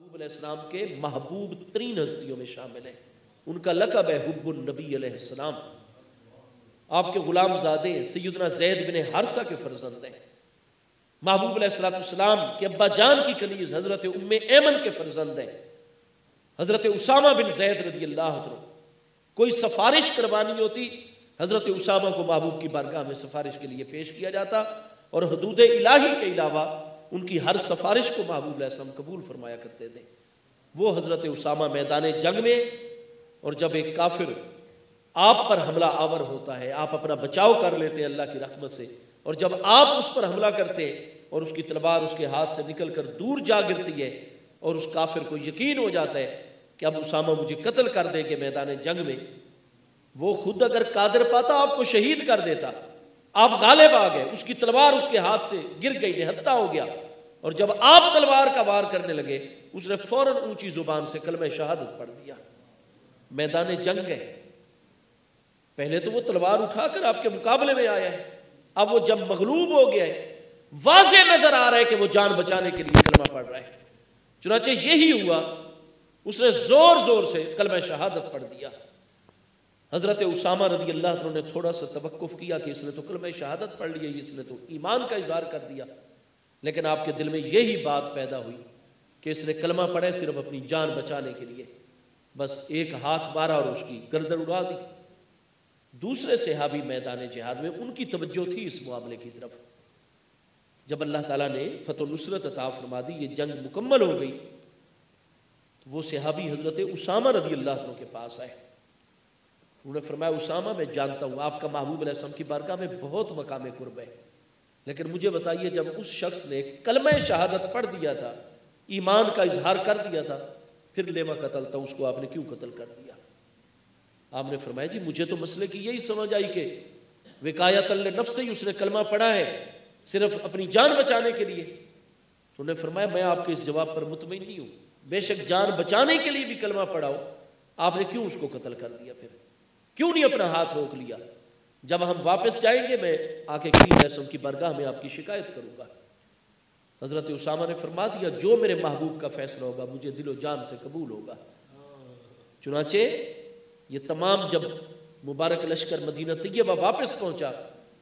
محبوب علیہ السلام کے محبوب ترین ہستیوں میں شامل ہیں. ان کا لقب ہے حب النبی علیہ السلام. آپ کے غلام زادے سیدنا زید بن حارثہ کے فرزند ہیں. محبوب علیہ السلام کے ابا جان کی کنیز حضرت ام ایمن کے فرزند ہیں. حضرت اسامہ بن زید رضی اللہ عنہ کوئی سفارش کروانی ہوتی حضرت اسامہ کو محبوب کی بارگاہ میں سفارش کے لیے پیش کیا جاتا اور حدود الہی کے علاوہ ان کی ہر سفارش کو محبوب علیہ السلام قبول فرمایا کرتے تھے. وہ حضرت اسامہ میدان جنگ میں اور جب ایک کافر آپ پر حملہ آور ہوتا ہے آپ اپنا بچاؤ کر لیتے ہیں اللہ کی رحمت سے اور جب آپ اس پر حملہ کرتے اور اس کی تلوار اس کے ہاتھ سے نکل کر دور جا گرتی ہے اور اس کافر کو یقین ہو جاتا ہے کہ اب اسامہ مجھے قتل کر دے گے میدان جنگ میں، وہ خود اگر قادر پاتا آپ کو شہید کر دیتا. آپ غالب آ گئے، اس کی تلوار اس کے ہاتھ سے گر گئی، نہتہ ہو گیا اور جب آپ تلوار کا وار کرنے لگے اس نے فوراً اونچی زبان سے کلمہ شہادت پڑھ دیا. میدان جنگ گئے، پہلے تو وہ تلوار اٹھا کر آپ کے مقابلے میں آیا ہے، اب وہ جب مغلوب ہو گیا ہے واضح نظر آ رہا ہے کہ وہ جان بچانے کے لیے کلمہ پڑھ رہا ہے. چنانچہ یہی ہوا، اس نے زور زور سے کلمہ شہادت پڑھ دیا. حضرت اسامہ رضی اللہ عنہ نے تھوڑا سا توقف کیا کہ اس نے تو کلمہ شہادت پڑھ لیا، اس نے تو ایمان کا اظہار کر دیا، لیکن آپ کے دل میں یہی بات پیدا ہوئی کہ اس نے کلمہ پڑھا صرف اپنی جان بچانے کے لیے، بس ایک ہاتھ مارا اور اس کی گردن اڑا دی. دوسرے صحابی میدان جہاد میں ان کی توجہ تھی اس معاملے کی طرف. جب اللہ تعالیٰ نے فتح و نصرت عطا فرما دی، یہ جنگ مکمل ہو گئی، تو وہ صحابی حضرت اسامہ رضی اللہ عنہ کے پاس آئے. انہوں نے فرمایا اسامہ میں جانتا ہوں آپ کا محبوب علیہ السلام کی بارگاہ میں بہت مقام قرب ہے، لیکن مجھے بتائیے جب اس شخص نے کلمہ شہادت پڑھ دیا تھا، ایمان کا اظہار کر دیا تھا، پھر لیما قتل تھا، اس کو آپ نے کیوں قتل کر دیا؟ آپ نے فرمایا جی مجھے تو مسئلے کی یہی سمجھ آئی کہ وقایۃ للنفس سے ہی اس نے کلمہ پڑھا ہے صرف اپنی جان بچانے کے لیے. تو انہوں نے فرمایا میں آپ کے اس جواب پر مطمئن نہیں ہوں، بے شک جان بچانے کے لیے بھی کلمہ پڑھا ہو، آپ نے کیوں اس کو قتل کر دیا؟ پھر کیوں نہیں اپنا ہاتھ روک لیا؟ جب ہم واپس جائیں گے میں آ کے کریم علیہ السلام کی بارگاہ میں آپ کی شکایت کروں گا. حضرت اسامہ نے فرما دیا جو میرے محبوب کا فیصلہ ہوگا مجھے دل و جان سے قبول ہوگا. چنانچہ یہ تمام جب مبارک لشکر مدینہ طیبہ واپس پہنچا،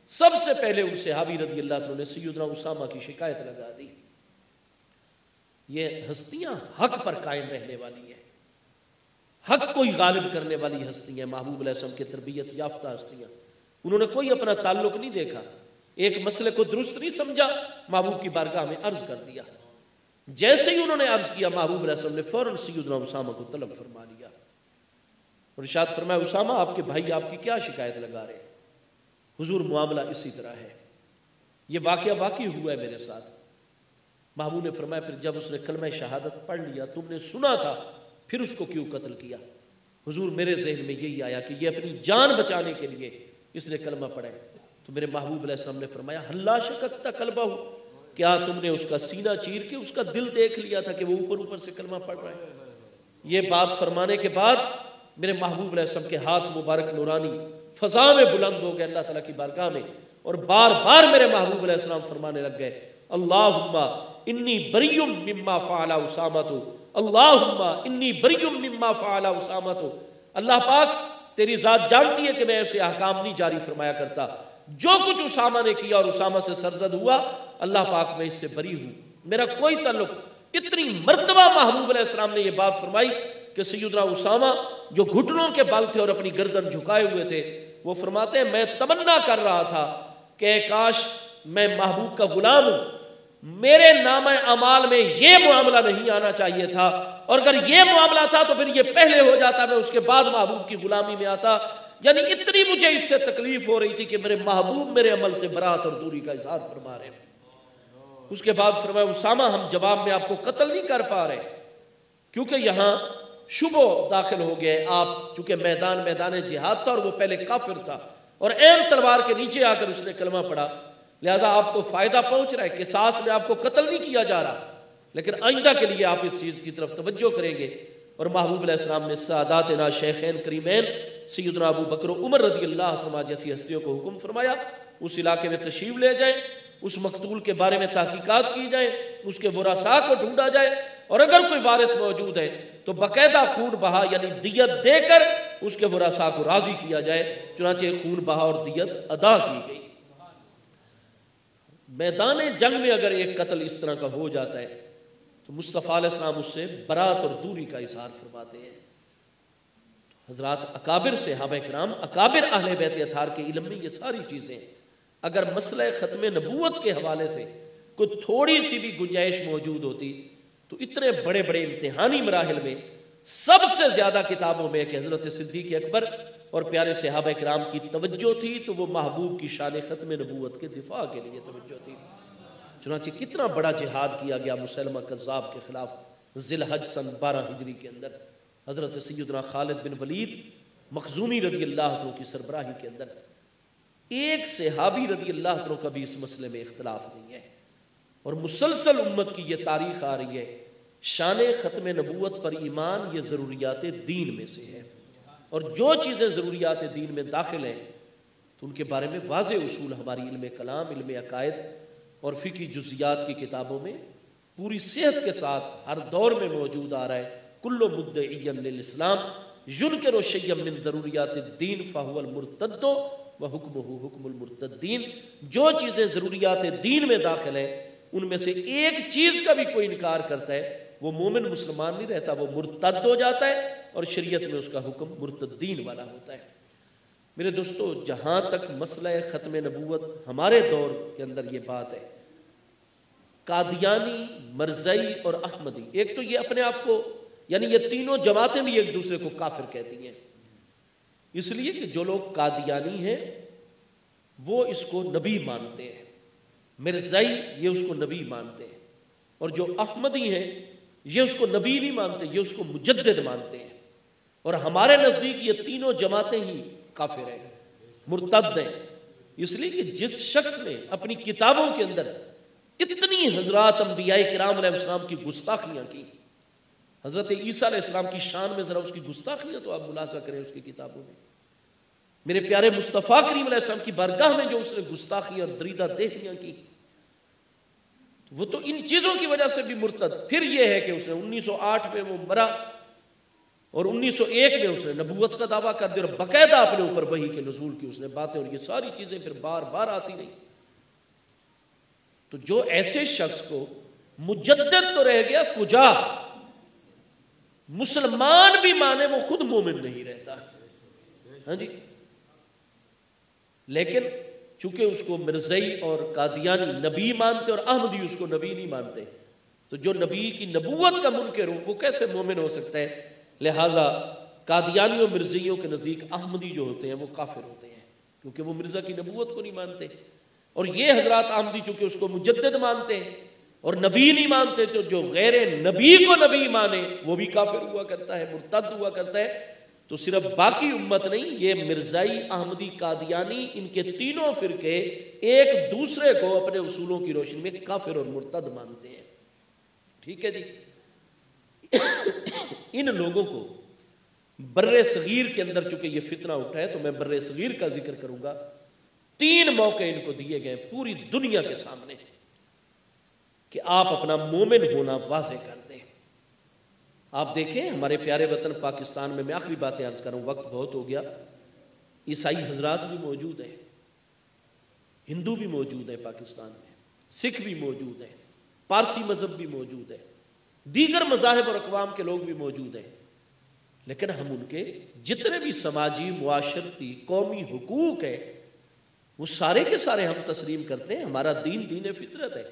سب سے پہلے ان صحابی رضی اللہ عنہ نے سیدنا اسامہ کی شکایت لگا دی. یہ ہستیاں حق پر قائم رہنے والی ہیں، حق کو ہی غالب کرنے والی ہستیاں، محبوب علیہ السلام کی تربیت یافتہ ہستیاں. انہوں نے کوئی اپنا تعلق نہیں دیکھا، ایک مسئلے کو درست نہیں سمجھا، محبوب کی بارگاہ میں عرض کر دیا. جیسے ہی انہوں نے عرض کیا محبوب علیہ السلام نے فوراً سیدنا اسامہ کو طلب فرما لیا اور ارشاد فرمایا اسامہ آپ کے بھائی آپ کی کیا شکایت لگا رہے ہیں؟ حضور معاملہ اسی طرح ہے، یہ واقعہ واقعی ہوا ہے میرے ساتھ. محبوب نے فرمایا پھر جب اس نے کلمہ شہادت پڑھ لیا تم نے سنا تھا پھر اس کو کیوں قتل کیا؟ حضور میرے ذہن میں یہی آیا کہ یہ اپنی جان بچانے کے لیے اس نے کلمہ پڑھا ہے. تو میرے محبوب علیہ السلام نے فرمایا ہلا شککت قلبہ، کیا تم نے اس کا سینہ چیر کے اس کا دل دیکھ لیا تھا کہ وہ اوپر اوپر سے کلمہ پڑھ رہا ہے؟ یہ بات فرمانے کے بعد میرے محبوب علیہ السلام کے ہاتھ مبارک نورانی فضا میں بلند ہو گئے اللہ تعالیٰ کی بارگاہ میں اور بار بار میرے محبوب علیہ السلام فرمانے لگ گئے اللہم انی بری مما فعل اسامہ، اللہم انی بری مما فعل اسامہ. اللہ پاک تیری ذات جانتی ہے کہ میں ایسے احکام نہیں جاری فرمایا کرتا، جو کچھ اسامہ نے کیا اور اسامہ سے سرزد ہوا اللہ پاک میں اس سے بری ہوں، میرا کوئی تعلق. اتنی مرتبہ محبوب علیہ السلام نے یہ بات فرمائی کہ سیدنا اسامہ جو گھٹنوں کے بل تھے اور اپنی گردن جھکائے ہوئے تھے وہ فرماتے ہیں میں تمنا کر رہا تھا کہ کاش میں محبوب کا غلام ہوں، میرے نامہ اعمال میں یہ معاملہ نہیں آنا چاہیے تھا، اور اگر یہ معاملہ تھا تو پھر یہ پہلے ہو جاتا، میں اس کے بعد محبوب کی غلامی میں آتا. یعنی اتنی مجھے اس سے تکلیف ہو رہی تھی کہ میرے محبوب میرے عمل سے برات اور دوری کا اظہار فرما رہے ہیں. اس کے بعد فرمایا اسامہ ہم جواب میں آپ کو قتل نہیں کر پا رہے کیونکہ یہاں شبہ داخل ہو گئے. آپ چونکہ میدان جہاد تھا اور وہ پہلے کافر تھا اور عین تلوار کے نیچے آ کر اس نے کلمہ پڑھا، لہذا آپ کو فائدہ پہنچ رہا ہے، قصاص میں آپ کو قتل نہیں کیا جا رہا، لیکن آئندہ کے لیے آپ اس چیز کی طرف توجہ کریں گے. اور محبوب علیہ السلام نے ساداتنا شیخین کریمین سیدنا ابو بکر و عمر رضی اللہ عنہ جیسی ہستیوں کو حکم فرمایا اس علاقے میں تشریف لے جائیں، اس مقتول کے بارے میں تحقیقات کی جائے، اس کے ورثاء کو ڈھونڈا جائے اور اگر کوئی وارث موجود ہے تو باقاعدہ خون بہا یعنی دیت دے کر اس کے ورثاء کو راضی کیا جائے. چنانچہ خون بہا اور دیت ادا کی گئی. میدان جنگ میں اگر ایک قتل اس طرح کا ہو جاتا ہے تو مصطفیٰ علیہ السلام اس سے برات اور دوری کا اظہار فرماتے ہیں. حضرات اکابر صحابہ کرام اکابر اہل بیت اطہار کے علم میں یہ ساری چیزیں اگر مسئلہ ختم نبوت کے حوالے سے کوئی تھوڑی سی بھی گنجائش موجود ہوتی تو اتنے بڑے بڑے امتحانی مراحل میں سب سے زیادہ کتابوں میں کہ حضرت صدیق اکبر اور پیارے صحابہ کرام کی توجہ تھی تو وہ محبوب کی شان ختم نبوت کے دفاع کے لیے توجہ تھی. چنانچہ کتنا بڑا جہاد کیا گیا مسلمہ کذاب کے خلاف ذی الحج سن 12 ہجری کے اندر. حضرت سیدنا خالد بن ولید مخزومی رضی اللہ عنہ کی سربراہی کے اندر ایک صحابی رضی اللہ عنہ کا بھی اس مسئلے میں اختلاف نہیں ہے. اور مسلسل امت کی یہ تاریخ آ رہی ہے شان ختم نبوت پر ایمان یہ ضروریات دین میں سے ہے. اور جو چیزیں ضروریات دین میں داخل ہیں تو ان کے بارے میں واضح اصول ہماری علم کلام علم عقائد اور فقہی جزیات کی کتابوں میں پوری صحت کے ساتھ ہر دور میں موجود آ رہا ہے. کل مدعی للاسلام ینکر شیئا من ضروریات الدین فہو المرتد وحکمہ حکم المرتدین. جو چیزیں ضروریات دین میں داخل ہیں ان میں سے ایک چیز کا بھی کوئی انکار کرتا ہے وہ مومن مسلمان نہیں رہتا, وہ مرتد ہو جاتا ہے اور شریعت میں اس کا حکم مرتدین والا ہوتا ہے. میرے دوستو جہاں تک مسئلہ ختم نبوت ہمارے دور کے اندر یہ بات ہے قادیانی مرزائی اور احمدی ایک تو یہ اپنے آپ کو یعنی یہ تینوں جماعتیں بھی ایک دوسرے کو کافر کہتی ہیں اس لیے کہ جو لوگ قادیانی ہیں وہ اس کو نبی مانتے ہیں, مرزائی یہ اس کو نبی مانتے ہیں, اور جو احمدی ہیں یہ اس کو نبی نہیں مانتے یہ اس کو مجدد مانتے ہیں. اور ہمارے نزدیک یہ تینوں جماعتیں ہی کافر ہیں مرتد ہیں. اس لیے کہ جس شخص نے اپنی کتابوں کے اندر اتنی حضرات انبیاء کرام علیہ السلام کی گستاخیاں کی, حضرت عیسیٰ علیہ السلام کی شان میں ذرا اس کی گستاخیاں تو آپ ملاحظہ کریں اس کی کتابوں میں. میرے پیارے مصطفیٰ کریم علیہ السلام کی بارگاہ میں جو اس نے گستاخیاں اور دریدہ دیکھیاں کی وہ تو ان چیزوں کی وجہ سے بھی مرتد. پھر یہ ہے کہ اس نے 1908 میں وہ مرا اور 1901 میں اس نے نبوت کا دعویٰ کر دیا اور باقاعدہ اپنے اوپر وحی کے نزول کی اس نے باتیں اور یہ ساری چیزیں پھر بار بار آتی رہی. تو جو ایسے شخص کو مجدد تو رہ گیا کجا مسلمان بھی مانے وہ خود مومن نہیں رہتا. ہاں جی, لیکن چونکہ اس کو مرزائی اور قادیانی نبی مانتے اور احمدی اس کو نبی نہیں مانتے تو جو نبی کی نبوت کا منکر ہو وہ کیسے مومن ہو سکتا ہے. لہٰذا قادیانی اور مرزائیوں کے نزدیک احمدی جو ہوتے ہیں وہ کافر ہوتے ہیں کیونکہ وہ مرزا کی نبوت کو نہیں مانتے. اور یہ حضرات احمدی چونکہ اس کو مجدد مانتے ہیں اور نبی نہیں مانتے تو جو غیر نبی کو نبی مانے وہ بھی کافر ہوا کرتا ہے مرتد ہوا کرتا ہے. تو صرف باقی امت نہیں یہ مرزائی احمدی قادیانی ان کے تینوں فرقے ایک دوسرے کو اپنے اصولوں کی روشنی میں کافر اور مرتد مانتے ہیں. ٹھیک ہے جی. ان لوگوں کو بر صغیر کے اندر چونکہ یہ فتنہ اٹھا ہے تو میں بر صغیر کا ذکر کروں گا. 3 موقع ان کو دیے گئے پوری دنیا کے سامنے کہ آپ اپنا مومن ہونا واضح کر دیں. آپ دیکھیں ہمارے پیارے وطن پاکستان میں آخری باتیں عرض کروں وقت بہت ہو گیا. عیسائی حضرات بھی موجود ہیں, ہندو بھی موجود ہیں پاکستان میں, سکھ بھی موجود ہیں, پارسی مذہب بھی موجود ہے, دیگر مذاہب اور اقوام کے لوگ بھی موجود ہیں. لیکن ہم ان کے جتنے بھی سماجی معاشرتی قومی حقوق ہیں وہ سارے کے سارے ہم تسلیم کرتے ہیں. ہمارا دین دین فطرت ہے.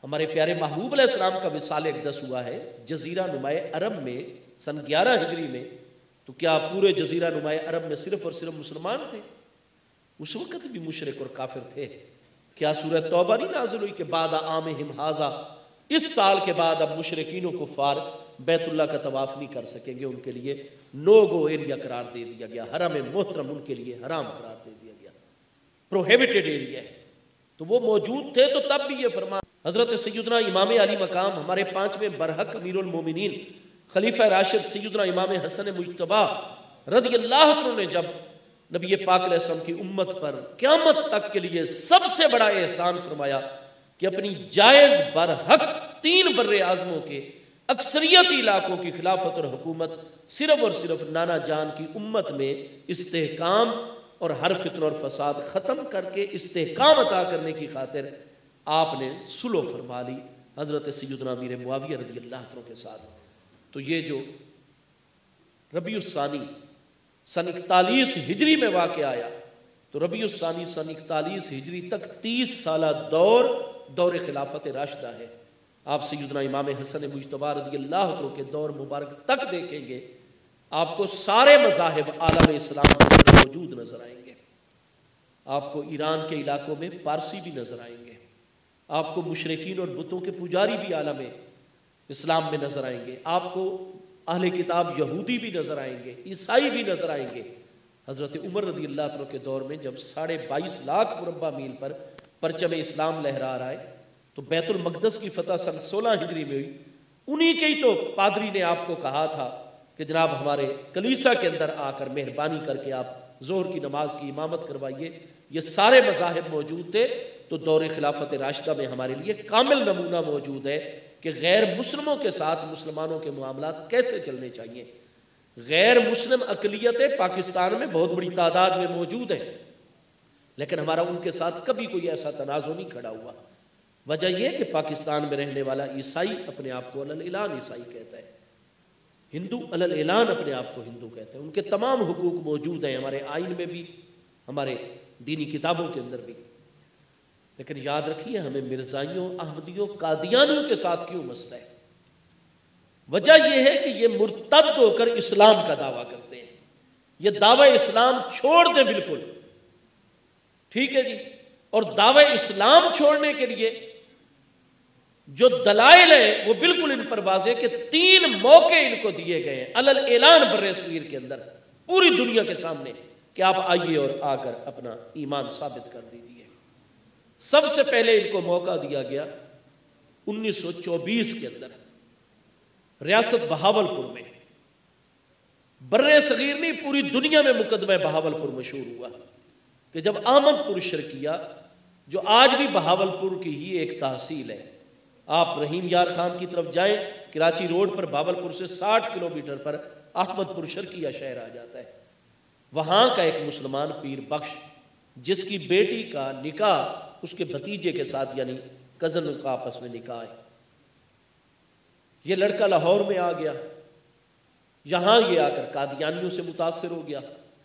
ہمارے پیارے محبوب علیہ السلام کا وصال اقدس ہوا ہے جزیرہ نمائے عرب میں سن 11 ہجری میں. تو کیا پورے جزیرہ نمائے عرب میں صرف اور صرف مسلمان تھے؟ اس وقت بھی مشرک اور کافر تھے. کیا سورہ توبہ نہیں نازل ہوئی کہ بعد عامہم ھذا, اس سال کے بعد اب مشرکین و کفار بیت اللہ کا طواف نہیں کر سکیں گے, ان کے لیے نو گو ایریا قرار دے دیا گیا, حرم محترم ان کے لیے حرام قرار دے دیا گیا, پروہیبٹڈ ایریا ہے. تو وہ موجود تھے تو تب بھی یہ فرمان حضرت سیدنا امام علی مقام ہمارے 5ویں برحق امیر المومنین خلیفہ راشد سیدنا امام حسن مجتبی رضی اللہ عنہ نے جب نبی پاک علیہ السلام کی امت پر قیامت تک کے لیے سب سے بڑا احسان فرمایا کہ اپنی جائز برحق 3 بر اعظموں کے اکثریتی علاقوں کی خلافت اور حکومت صرف اور صرف نانا جان کی امت میں استحکام اور ہر فتنہ اور فساد ختم کر کے استحکام عطا کرنے کی خاطر آپ نے صلح فرما لی حضرت سیدنا امیر معاویہ رضی اللہ عنہ کے ساتھ۔ تو یہ جو ربیع الثانی سن 41 ہجری میں واقع آیا، تو ربیع الثانی سن 41 ہجری تک 30 سالہ دور خلافت راشدہ ہے۔ آپ سیدنا امام حسن مجتبی رضی اللہ عنہ کے دور مبارک تک دیکھیں گے، آپ کو سارے مذاہب عالم اسلام میں موجود نظر آئیں گے۔ آپ کو ایران کے علاقوں میں پارسی بھی نظر آئیں گے، آپ کو مشرکین اور بتوں کے پجاری بھی عالم اسلام میں نظر آئیں گے، آپ کو اہل کتاب یہودی بھی نظر آئیں گے، عیسائی بھی نظر آئیں گے۔ حضرت عمر رضی اللہ عنہ کے دور میں جب 22.5 لاکھ مربع میل پر پرچم اسلام لہرا رہا ہے، تو بیت المقدس کی فتح سن 16 ہجری میں ہوئی۔ انہی کے ہی تو پادری نے آپ کو کہا تھا کہ جناب ہمارے کلیسا کے اندر آ کر مہربانی کر کے آپ ظہر کی نماز کی امامت کروائیے۔ یہ سارے مذاہب موجود تھے، تو دور خلافت راشدہ میں ہمارے لیے کامل نمونہ موجود ہے کہ غیر مسلموں کے ساتھ مسلمانوں کے معاملات کیسے چلنے چاہیے۔ غیر مسلم اقلیتیں پاکستان میں بہت بڑی تعداد میں موجود ہیں، لیکن ہمارا ان کے ساتھ کبھی کوئی ایسا تنازع نہیں کھڑا ہوا۔ وجہ یہ کہ پاکستان میں رہنے والا عیسائی اپنے آپ کو علی الاعلان عیسائی کہتا ہے، ہندو علی الاعلان اپنے آپ کو ہندو کہتے ہیں، ان کے تمام حقوق موجود ہیں ہمارے آئین میں بھی، ہمارے دینی کتابوں کے اندر بھی۔ لیکن یاد رکھیے ہمیں مرزائیوں، احمدیوں، قادیانیوں کے ساتھ کیوں مسئلہ ہے؟ وجہ یہ ہے کہ یہ مرتد ہو کر اسلام کا دعویٰ کرتے ہیں، یہ دعوی اسلام چھوڑ دیں بالکل، ٹھیک ہے جی۔ اور دعوی اسلام چھوڑنے کے لیے جو دلائل ہیں وہ بالکل ان پر واضح کہ 3 موقع ان کو دیے گئے ہیں علی الاعلان بر صغیر کے اندر پوری دنیا کے سامنے کہ آپ آئیے اور آ کر اپنا ایمان ثابت کر دیجیے۔ سب سے پہلے ان کو موقع دیا گیا 1924 کے اندر ریاست بہاولپور میں، بر صغیر نہیں پوری دنیا میں مقدمہ بہاولپور مشہور ہوا کہ جب احمد پور شرقیہ جو آج بھی بہاولپور کی ہی ایک تحصیل ہے، آپ رحیم یار خان کی طرف جائیں، کراچی روڈ پر بہاولپور سے 60 کلومیٹر پر احمد پور شرقیہ شہر آ جاتا ہے۔ وہاں کا ایک مسلمان پیر بخش جس کی بیٹی کا نکاح اس کے بھتیجے کے ساتھ یعنی کزن کا آپس میں نکاح ہے، یہ لڑکا لاہور میں آ گیا، یہاں یہ آ کر قادیانیوں سے متاثر ہو گیا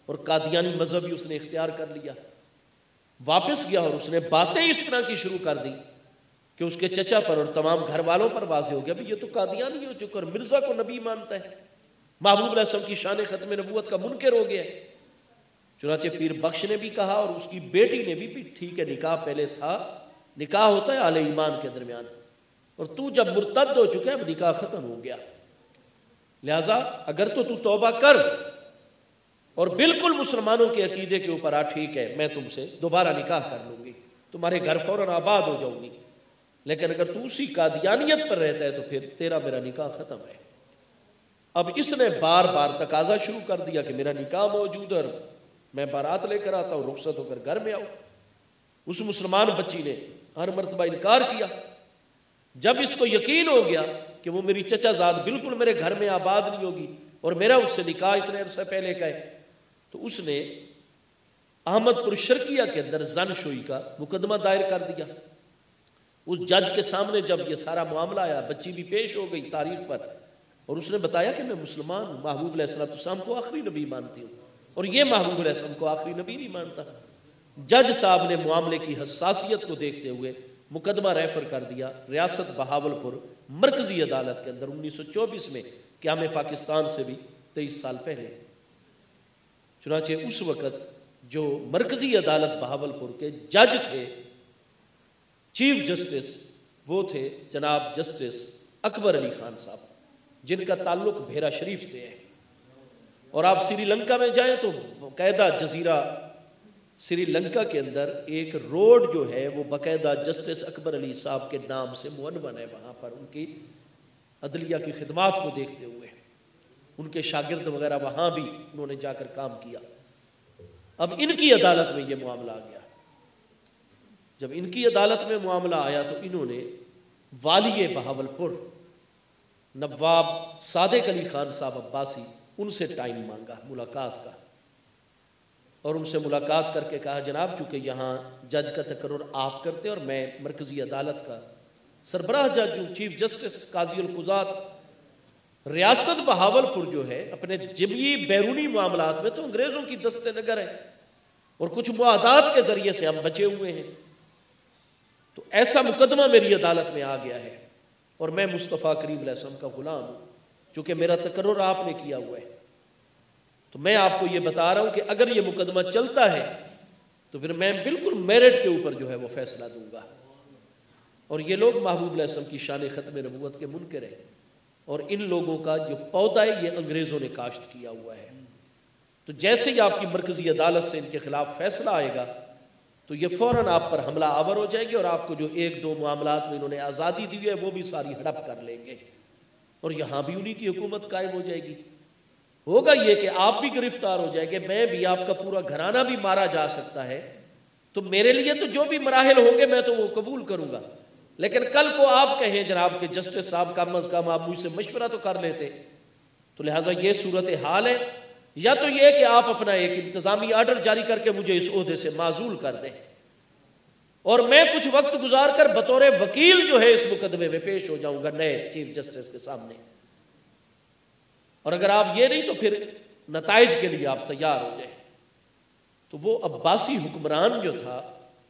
اور قادیانی مذہب بھی اس نے اختیار کر لیا۔ واپس گیا اور اس نے باتیں اس طرح کی شروع کر دی کہ اس کے چچا پر اور تمام گھر والوں پر واضح ہو گیا بھی یہ تو قادیانی ہو چکا اور مرزا کو نبی مانتا ہے، محبوب علیہ السلام کی شان ختم نبوت کا منکر ہو گیا ہے۔ چنانچہ پیر بخش نے بھی کہا اور اس کی بیٹی نے بھی ٹھیک ہے نکاح پہلے تھا، نکاح ہوتا ہے اہل ایمان کے درمیان، اور تو جب مرتد ہو چکا ہے اب نکاح ختم ہو گیا، لہذا اگر تو توبہ کر اور بالکل مسلمانوں کے عقیدے کے اوپر آ، ٹھیک ہے میں تم سے دوبارہ نکاح کر لوں گی، تمہارے گھر فوراً آباد ہو جاؤں گی، لیکن اگر تو اسی قادیانیت پر رہتا ہے تو پھر تیرا میرا نکاح ختم ہے۔ اب اس نے بار بار تقاضا شروع کر دیا کہ میرا نکاح موجود ہے اور میں بارات لے کر آتا ہوں، رخصت ہو کر گھر میں آؤ۔ اس مسلمان بچی نے ہر مرتبہ انکار کیا۔ جب اس کو یقین ہو گیا کہ وہ میری چچا زاد بالکل میرے گھر میں آباد نہیں ہوگی اور میرا اس سے نکاح اتنے عرصے پہلے کا ہے، تو اس نے احمد پور شرقیہ کے اندر زن شوئی کا مقدمہ دائر کر دیا۔ اس جج کے سامنے جب یہ سارا معاملہ آیا، بچی بھی پیش ہو گئی تاریخ پر، اور اس نے بتایا کہ میں مسلمان ہوں، محبوب علیہ السلام کو آخری نبی مانتی ہوں، اور یہ محبوب علیہ السلام کو آخری نبی نہیں مانتا۔ جج صاحب نے معاملے کی حساسیت کو دیکھتے ہوئے مقدمہ ریفر کر دیا ریاست بہاولپور مرکزی عدالت کے اندر 1924 میں، قیام پاکستان سے بھی 23 سال پہلے۔ چنانچہ اس وقت جو مرکزی عدالت بہاولپور کے جج تھے، چیف جسٹس، وہ تھے جناب جسٹس اکبر علی خان صاحب، جن کا تعلق بھیرا شریف سے ہے۔ اور آپ سری لنکا میں جائیں تو باقاعدہ جزیرہ سری لنکا کے اندر ایک روڈ جو ہے وہ باقاعدہ جسٹس اکبر علی صاحب کے نام سے معنون ہے، وہاں پر ان کی عدلیہ کی خدمات کو دیکھتے ہوئے ان کے شاگرد وغیرہ وہاں بھی انہوں نے جا کر کام کیا۔ اب ان کی عدالت میں یہ معاملہ آ گیا۔ جب ان کی عدالت میں معاملہ آیا تو انہوں نے والی بہاولپور نواب صادق علی خان صاحب عباسی، ان سے ٹائم مانگا ملاقات کا، اور ان سے ملاقات کر کے کہا جناب چونکہ یہاں جج کا تقرر آپ کرتے اور میں مرکزی عدالت کا سربراہ جج ہوں، چیف جسٹس قاضی القضات، ریاست بہاولپور جو ہے اپنے جبی بیرونی معاملات میں تو انگریزوں کی دست نگر ہے اور کچھ معاہدات کے ذریعے سے ہم بچے ہوئے ہیں، تو ایسا مقدمہ میری عدالت میں آ گیا ہے اور میں مصطفیٰ کریم علیہ السلام کا غلام ہوں، چونکہ میرا تقرر آپ نے کیا ہوا ہے، تو میں آپ کو یہ بتا رہا ہوں کہ اگر یہ مقدمہ چلتا ہے تو پھر میں بالکل میرٹ کے اوپر جو ہے وہ فیصلہ دوں گا۔ اور یہ لوگ محبوب علیہ السلام کی شان ختم نبوت کے منکر ہیں، اور ان لوگوں کا جو پودا ہے یہ انگریزوں نے کاشت کیا ہوا ہے، تو جیسے ہی آپ کی مرکزی عدالت سے ان کے خلاف فیصلہ آئے گا تو یہ فوراً آپ پر حملہ آور ہو جائے گی، اور آپ کو جو ایک دو معاملات میں انہوں نے آزادی دی ہے وہ بھی ساری ہڑپ کر لیں گے، اور یہاں بھی انہی کی حکومت قائم ہو جائے گی۔ ہوگا یہ کہ آپ بھی گرفتار ہو جائیں گے، میں بھی، آپ کا پورا گھرانہ بھی مارا جا سکتا ہے، تو میرے لیے تو جو بھی مراحل ہوں گے میں تو وہ قبول کروں گا، لیکن کل کو آپ کہیں جناب کہ جسٹس صاحب کم از کم آپ مجھ سے مشورہ تو کر لیتے، تو لہٰذا یہ صورتحال ہے، یا تو یہ کہ آپ اپنا ایک انتظامی آرڈر جاری کر کے مجھے اس عہدے سے معزول کر دیں، اور میں کچھ وقت گزار کر بطور وکیل جو ہے اس مقدمے میں پیش ہو جاؤں گا نئے چیف جسٹس کے سامنے، اور اگر آپ یہ نہیں تو پھر نتائج کے لیے آپ تیار ہو جائیں۔ تو وہ عباسی حکمران جو تھا،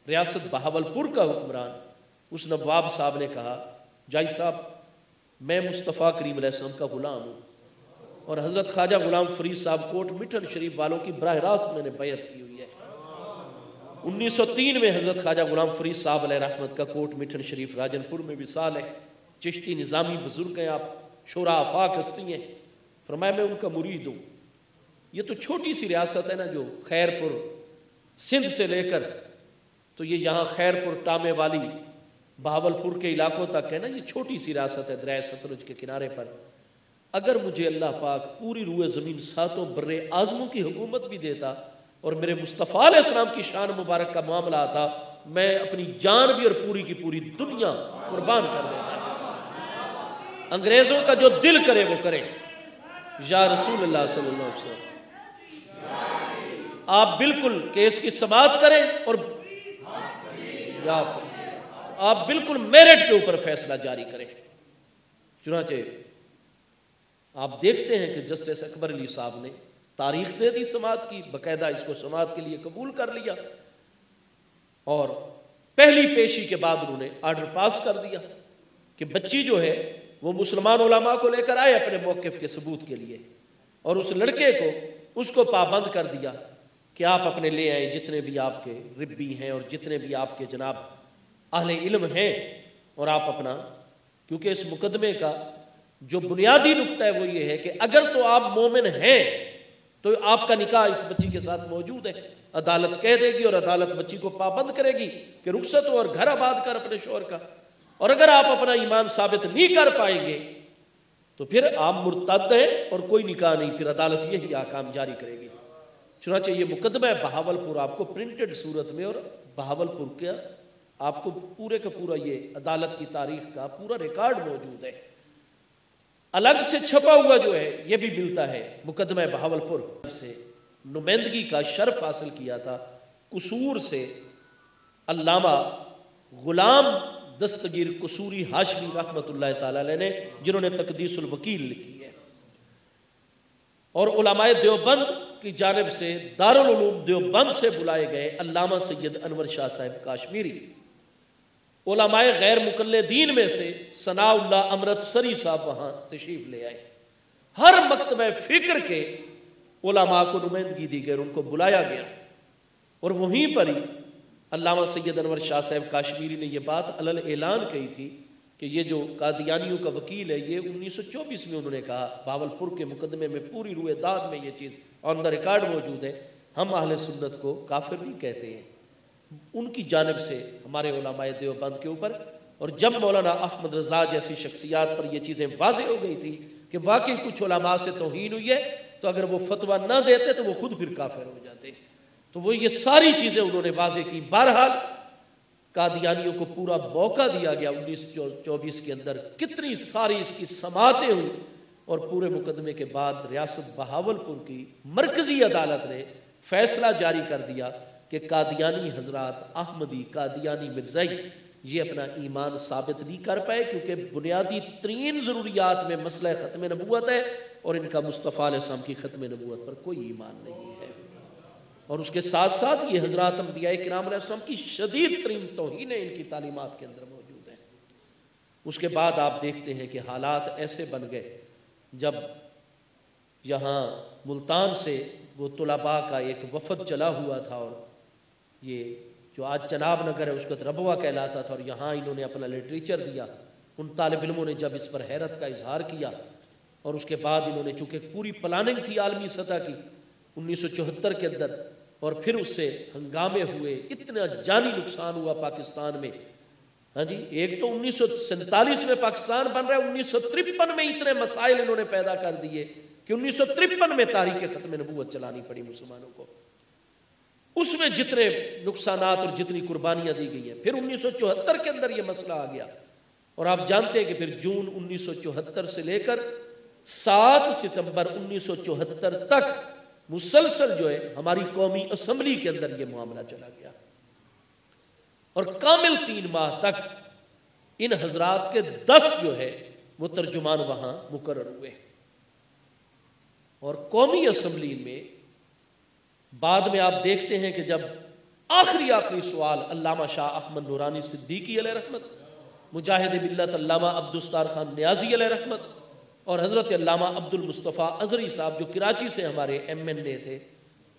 ریاست بہاولپور کا حکمران، اس نواب صاحب نے کہا جائی صاحب میں مصطفیٰ کریم علیہ السلام کا غلام ہوں، اور حضرت خواجہ غلام فرید صاحب کوٹ مٹھن شریف والوں کی براہ راست میں نے بیعت کی ہوئی ہے۔ 1903 میں حضرت خواجہ غلام فرید صاحب علیہ رحمت کا کوٹ مٹھن شریف راجن پور میں وصال ہے، چشتی نظامی بزرگ ہیں، آپ شورا آفاق ہستی ہیں، فرمایا میں ان کا مرید ہوں۔ یہ تو چھوٹی سی ریاست ہے نا جو خیر پور سندھ سے لے کر تو یہ یہاں خیر پور ٹامے والی بہاولپور کے علاقوں تک ہے نا، یہ چھوٹی سی ریاست ہے دریائے ستلج کے کنارے پر، اگر مجھے اللہ پاک پوری روئے زمین ساتوں بر اعظموں کی حکومت بھی دیتا اور میرے مصطفیٰ علیہ السلام کی شان مبارک کا معاملہ آتا، میں اپنی جان بھی اور پوری کی پوری دنیا قربان کر دیتا، انگریزوں کا جو دل کرے وہ کرے، یا رسول اللہ صلی اللہ علیہ وسلم۔ آپ بالکل کیس کی سماعت کریں اور آپ بالکل میرٹ کے اوپر فیصلہ جاری کریں۔ چنانچہ آپ دیکھتے ہیں کہ جسٹس اکبر علی صاحب نے تاریخ دے دی سماعت کی، باقاعدہ اس کو سماعت کے لیے قبول کر لیا، اور پہلی پیشی کے بعد انہوں نے آرڈر پاس کر دیا کہ بچی جو ہے وہ مسلمان علماء کو لے کر آئے اپنے موقف کے ثبوت کے لیے، اور اس لڑکے کو اس کو پابند کر دیا کہ آپ اپنے لے آئیں جتنے بھی آپ کے ربی ہیں اور جتنے بھی آپ کے جناب اہل علم ہیں، اور آپ اپنا، کیونکہ اس مقدمے کا جو بنیادی نقطہ ہے وہ یہ ہے کہ اگر تو آپ مومن ہیں تو آپ کا نکاح اس بچی کے ساتھ موجود ہے، عدالت کہہ دے گی اور عدالت بچی کو پابند کرے گی کہ رخصت ہو اور گھر آباد کر اپنے شوہر کا، اور اگر آپ اپنا ایمان ثابت نہیں کر پائیں گے تو پھر آپ مرتد ہیں اور کوئی نکاح نہیں، پھر عدالت یہی احکام جاری کرے گی۔ چنانچہ یہ مقدمہ بہاولپور آپ کو پرنٹڈ صورت میں، اور بہاولپور کا آپ کو پورے کا پورا یہ عدالت کی تاریخ کا پورا ریکارڈ موجود ہے، الگ سے چھپا ہوا جو ہے یہ بھی ملتا ہے۔ مقدمہ بہاولپور سے نمائندگی کا شرف حاصل کیا تھا قصور سے علامہ غلام دستگیر قصوری ہاشمی رحمۃ اللہ تعالی علیہ نے، جنہوں نے تقدیس الوکیل لکھی ہے، اور علماء دیوبند کی جانب سے دارالعلوم دیوبند سے بلائے گئے علامہ سید انور شاہ صاحب کاشمیری، علماء غیر مقلدین میں سے ثناء اللہ امرت سری صاحب وہاں تشریف لے آئے، ہر مکتبہ فکر کے علماء کو نمائندگی دی گئی، ان کو بلایا گیا، اور وہیں پر ہی علامہ سید انور شاہ صاحب کاشمیری نے یہ بات علل اعلان کہی تھی کہ یہ جو قادیانیوں کا وکیل ہے، یہ 1924 میں انہوں نے کہا بہاولپور کے مقدمے میں پوری روئے داد میں یہ چیز آن دا ریکارڈ موجود ہے، ہم اہل سنت کو کافر نہیں کہتے ہیں، ان کی جانب سے ہمارے علماء دیوبند کے اوپر۔ اور جب مولانا احمد رضا جیسی شخصیات پر یہ چیزیں واضح ہو گئی تھی کہ واقعی کچھ علماء سے توہین ہوئی ہے، تو اگر وہ فتویٰ نہ دیتے تو وہ خود پھر کافر ہو جاتے، تو وہ یہ ساری چیزیں انہوں نے واضح کی۔ بہرحال قادیانیوں کو پورا موقع دیا گیا 1924 کے اندر، کتنی ساری اس کی سماعتیں ہوئی، اور پورے مقدمے کے بعد ریاست بہاولپور کی مرکزی عدالت نے فیصلہ جاری کر دیا کہ قادیانی حضرات، احمدی، قادیانی، مرزائی، یہ اپنا ایمان ثابت نہیں کر پائے، کیونکہ بنیادی ترین ضروریات میں مسئلہ ختم نبوت ہے، اور ان کا مصطفیٰ علیہ السلام کی ختم نبوت پر کوئی ایمان نہیں ہے۔ اور اس کے ساتھ ساتھ یہ حضرات انبیاء کرام علیہ السلام کی شدید ترین توہین ان کی تعلیمات کے اندر موجود ہے۔ اس کے بعد آپ دیکھتے ہیں کہ حالات ایسے بن گئے، جب یہاں ملتان سے وہ طلباء کا ایک وفد چلا ہوا تھا، اور یہ جو آج چناب نگر ہے اس کا ربوہ کہلاتا تھا، اور یہاں انہوں نے اپنا لٹریچر دیا۔ ان طالب علموں نے جب اس پر حیرت کا اظہار کیا، اور اس کے بعد انہوں نے، چونکہ پوری پلاننگ تھی عالمی سطح کی 1974 کے اندر، اور پھر اس سے ہنگامے ہوئے، اتنا جانی نقصان ہوا پاکستان میں۔ ہاں جی، ایک تو 1947 میں پاکستان بن رہا ہے، 1953 میں اتنے مسائل انہوں نے پیدا کر دیے کہ 1953 میں تاریخ ختم نبوت چلانی پڑی مسلمانوں کو۔ اس میں جتنے نقصانات اور جتنی قربانیاں دی گئی ہیں، پھر 1974 کے اندر یہ مسئلہ آ گیا، اور آپ جانتے ہیں کہ پھر جون 1974 سے لے کر 7 ستمبر 1974 تک مسلسل جو ہے ہماری قومی اسمبلی کے اندر یہ معاملہ چلا گیا، اور کامل 3 ماہ تک ان حضرات کے 10 جو ہے وہ ترجمان وہاں مقرر ہوئے، اور قومی اسمبلی میں بعد میں آپ دیکھتے ہیں کہ جب آخری سوال علامہ شاہ احمد نورانی صدیقی علیہ رحمت، مجاہد ملت علامہ عبدالستار خان نیازی علیہ رحمت، اور حضرت علامہ عبد المصطفیٰ ازہری صاحب جو کراچی سے ہمارے MNA تھے،